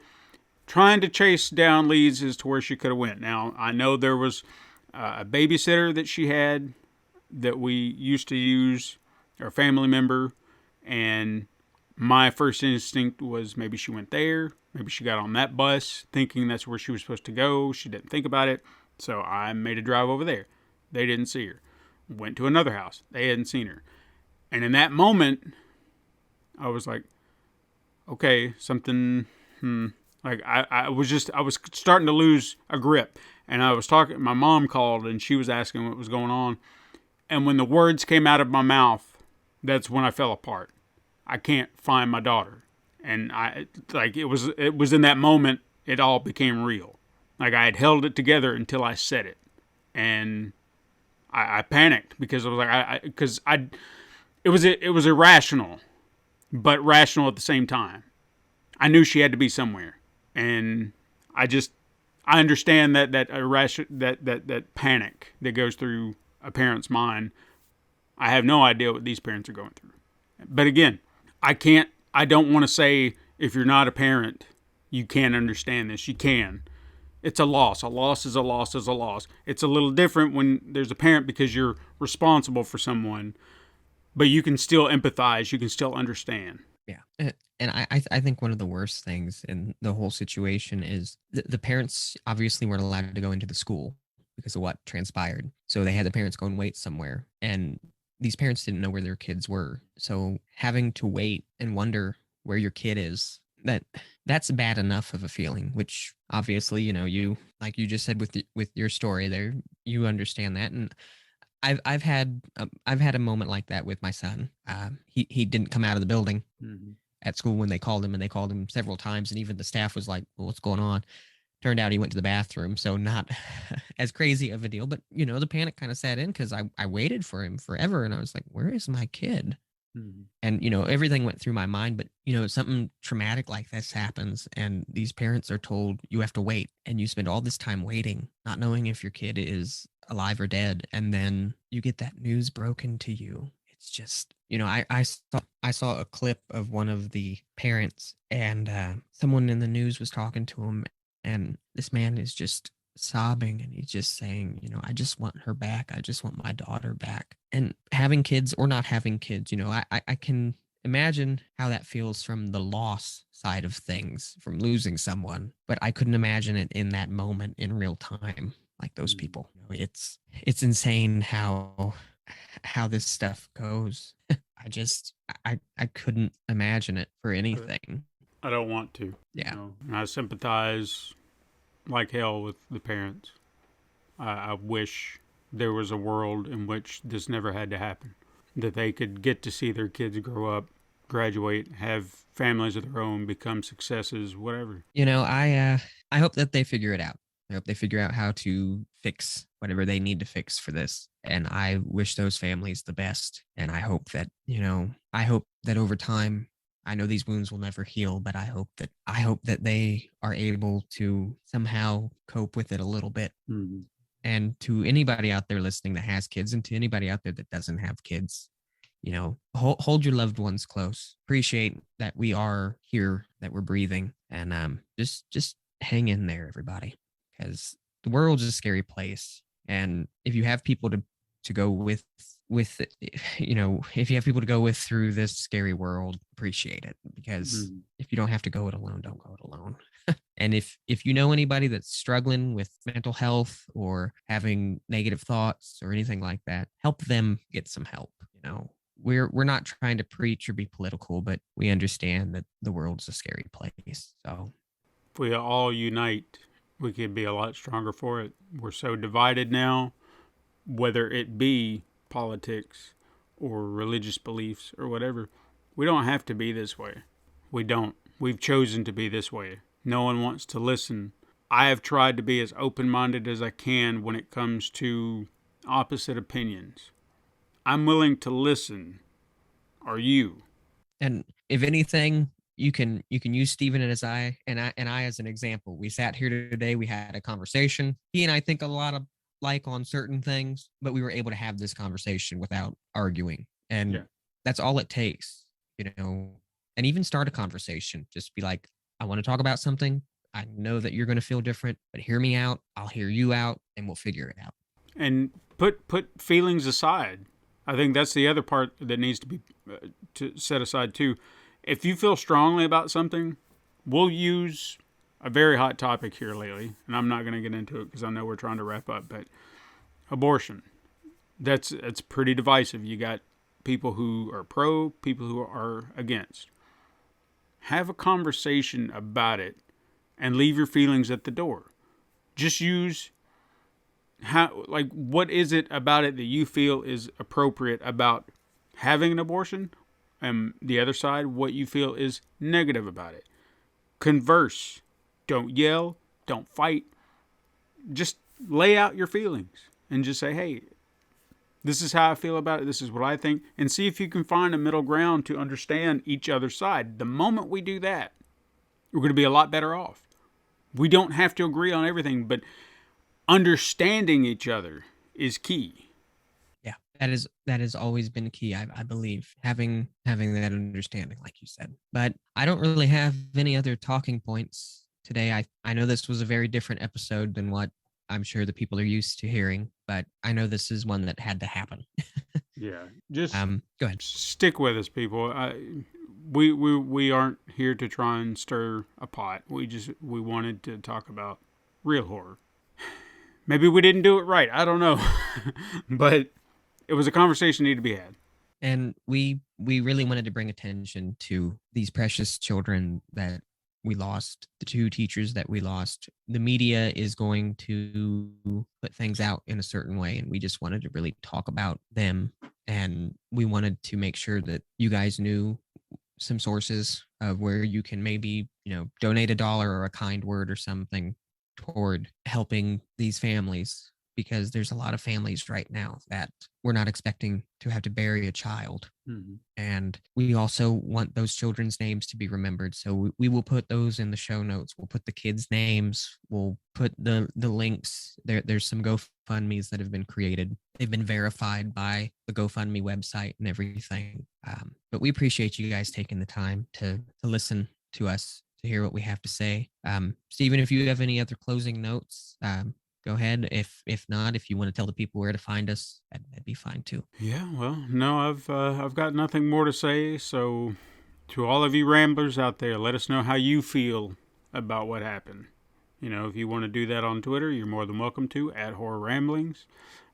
Trying to chase down leads as to where she could have went. Now, I know there was a babysitter that she had that we used to use, or a family member, and my first instinct was maybe she went there. Maybe she got on that bus thinking that's where she was supposed to go. She didn't think about it. So I made a drive over there. They didn't see her. Went to another house. They hadn't seen her. And in that moment, I was like, okay, something, Like I was starting to lose a grip. And I was talking, my mom called and she was asking what was going on. And when the words came out of my mouth, that's when I fell apart. I can't find my daughter. And it was in that moment, it all became real. Like I had held it together until I said it. And I panicked because I was like, it was irrational, but rational at the same time. I knew she had to be somewhere. And I understand that panic that goes through a parent's mind. I have no idea what these parents are going through. But again, I don't want to say if you're not a parent, you can't understand this. You can. It's a loss. A loss is a loss is a loss. It's a little different when there's a parent because you're responsible for someone, but you can still empathize. You can still understand. Yeah. And I think one of the worst things in the whole situation is the parents obviously weren't allowed to go into the school because of what transpired. So they had the parents go and wait somewhere. And these parents didn't know where their kids were. So having to wait and wonder where your kid is, that's bad enough of a feeling, which obviously, you, like you just said with your story there, you understand that. And I've had a moment like that with my son. He didn't come out of the building at school when they called him, and they called him several times, and even the staff was like, well, what's going on? Turned out he went to the bathroom, so not as crazy of a deal, but the panic kind of set in because I waited for him forever, and I was like, where is my kid? And everything went through my mind, but something traumatic like this happens, and these parents are told you have to wait, and you spend all this time waiting, not knowing if your kid is alive or dead, and then you get that news broken to you. It's just, I saw a clip of one of the parents, and someone in the news was talking to him, and this man is just sobbing, and he's just saying, I just want her back. I just want my daughter back. And having kids or not having kids, I can imagine how that feels from the loss side of things, from losing someone, but I couldn't imagine it in that moment in real time. Like those people, it's insane how this stuff goes. I couldn't imagine it for anything. I don't want to. Yeah. And I sympathize like hell with the parents. I wish there was a world in which this never had to happen, that they could get to see their kids grow up, graduate, have families of their own, become successes, whatever. I hope that they figure it out. I hope they figure out how to fix whatever they need to fix for this. And I wish those families the best. And I hope that, over time, I know these wounds will never heal, but I hope that they are able to somehow cope with it a little bit. Mm-hmm. And to anybody out there listening that has kids, and to anybody out there that doesn't have kids, hold your loved ones close. Appreciate that we are here, that we're breathing, and just hang in there, everybody. Because the world's a scary place, and if you have people to go with if you have people to go with through this scary world, appreciate it. Because if you don't have to go it alone, don't go it alone. And if you know anybody that's struggling with mental health or having negative thoughts or anything like that, help them get some help. We're not trying to preach or be political, but we understand that the world's a scary place. So if we all unite, we could be a lot stronger for it. We're so divided now, whether it be politics or religious beliefs or whatever. We don't have to be this way. We don't. We've chosen to be this way. No one wants to listen. I have tried to be as open-minded as I can when it comes to opposite opinions. I'm willing to listen. Are you? And if anything, you can use Steven and I as an example. We sat here today, we had a conversation. He and I think a lot of like on certain things, but we were able to have this conversation without arguing. And that's all it takes, and even start a conversation. Just be like, I want to talk about something. I know that you're going to feel different, but hear me out. I'll hear you out, and we'll figure it out. And put feelings aside. I think that's the other part that needs to be set aside too. If you feel strongly about something, we'll use a very hot topic here lately, and I'm not going to get into it because I know we're trying to wrap up, but abortion. That's pretty divisive. You got people who are pro, people who are against. Have a conversation about it and leave your feelings at the door. Just use what is it about it that you feel is appropriate about having an abortion, and the other side, what you feel is negative about it. Converse. Don't yell. Don't fight. Just lay out your feelings and just say, hey, this is how I feel about it. This is what I think. And see if you can find a middle ground to understand each other's side. The moment we do that, we're going to be a lot better off. We don't have to agree on everything, but understanding each other is key. Yeah, that has always been key, I believe, having that understanding, like you said. But I don't really have any other talking points today. I know this was a very different episode than what I'm sure the people are used to hearing, but I know this is one that had to happen. Yeah, just go ahead. Stick with us, people. We aren't here to try and stir a pot. We wanted to talk about real horror. Maybe we didn't do it right. I don't know, but it was a conversation that needed to be had. And we really wanted to bring attention to these precious children that we lost, the 2 teachers that we lost. The media is going to put things out in a certain way, and we just wanted to really talk about them. And we wanted to make sure that you guys knew some sources of where you can maybe, donate $1 or a kind word or something toward helping these families, because there's a lot of families right now that we're not expecting to have to bury a child. Mm-hmm. And we also want those children's names to be remembered. So we will put those in the show notes. We'll put the kids' names. We'll put the links. There's some GoFundMes that have been created. They've been verified by the GoFundMe website and everything. But we appreciate you guys taking the time to listen to us, to hear what we have to say. Steven, if you have any other closing notes, go ahead. If not, if you want to tell the people where to find us, that'd be fine too. Yeah, well, no, I've got nothing more to say. So to all of you ramblers out there, let us know how you feel about what happened. If you want to do that on Twitter, you're more than welcome to, @horrorramblings.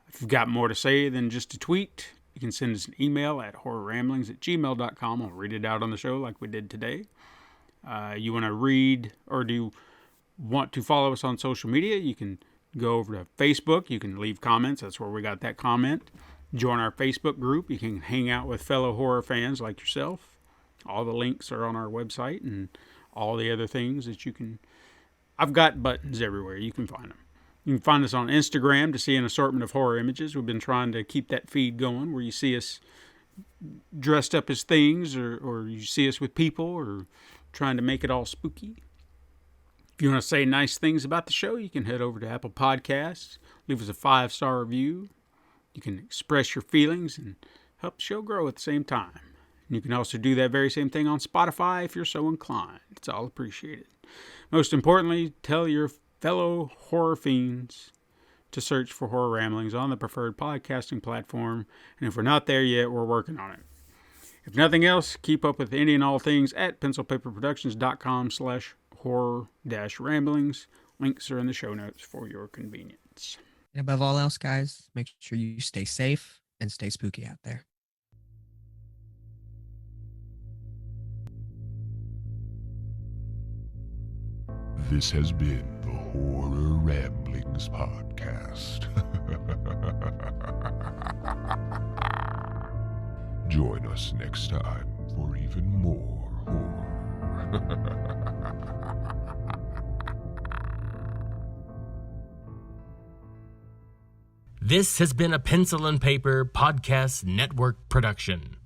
If you've got more to say than just a tweet, you can send us an email at horrorramblings@gmail.com. I'll read it out on the show like we did today. You want to read or do you want to follow us on social media, you can go over to Facebook. You can leave comments. That's where we got that comment. Join our Facebook group. You can hang out with fellow horror fans like yourself. All the links are on our website and all the other things that you can. I've got buttons everywhere. You can find them. You can find us on Instagram to see an assortment of horror images. We've been trying to keep that feed going where you see us dressed up as things or you see us with people or trying to make it all spooky. If you want to say nice things about the show, you can head over to Apple Podcasts, leave us a 5-star review. You can express your feelings and help the show grow at the same time. And you can also do that very same thing on Spotify if you're so inclined. It's all appreciated. Most importantly, tell your fellow horror fiends to search for Horror Ramblings on the preferred podcasting platform. And if we're not there yet, we're working on it. If nothing else, keep up with any and all things at pencilpaperproductions.com/horror-ramblings. Links are in the show notes for your convenience. And above all else, guys, make sure you stay safe and stay spooky out there. This has been the Horror Ramblings podcast. Join us next time for even more horror. This has been a Pencil and Paper Podcast Network production.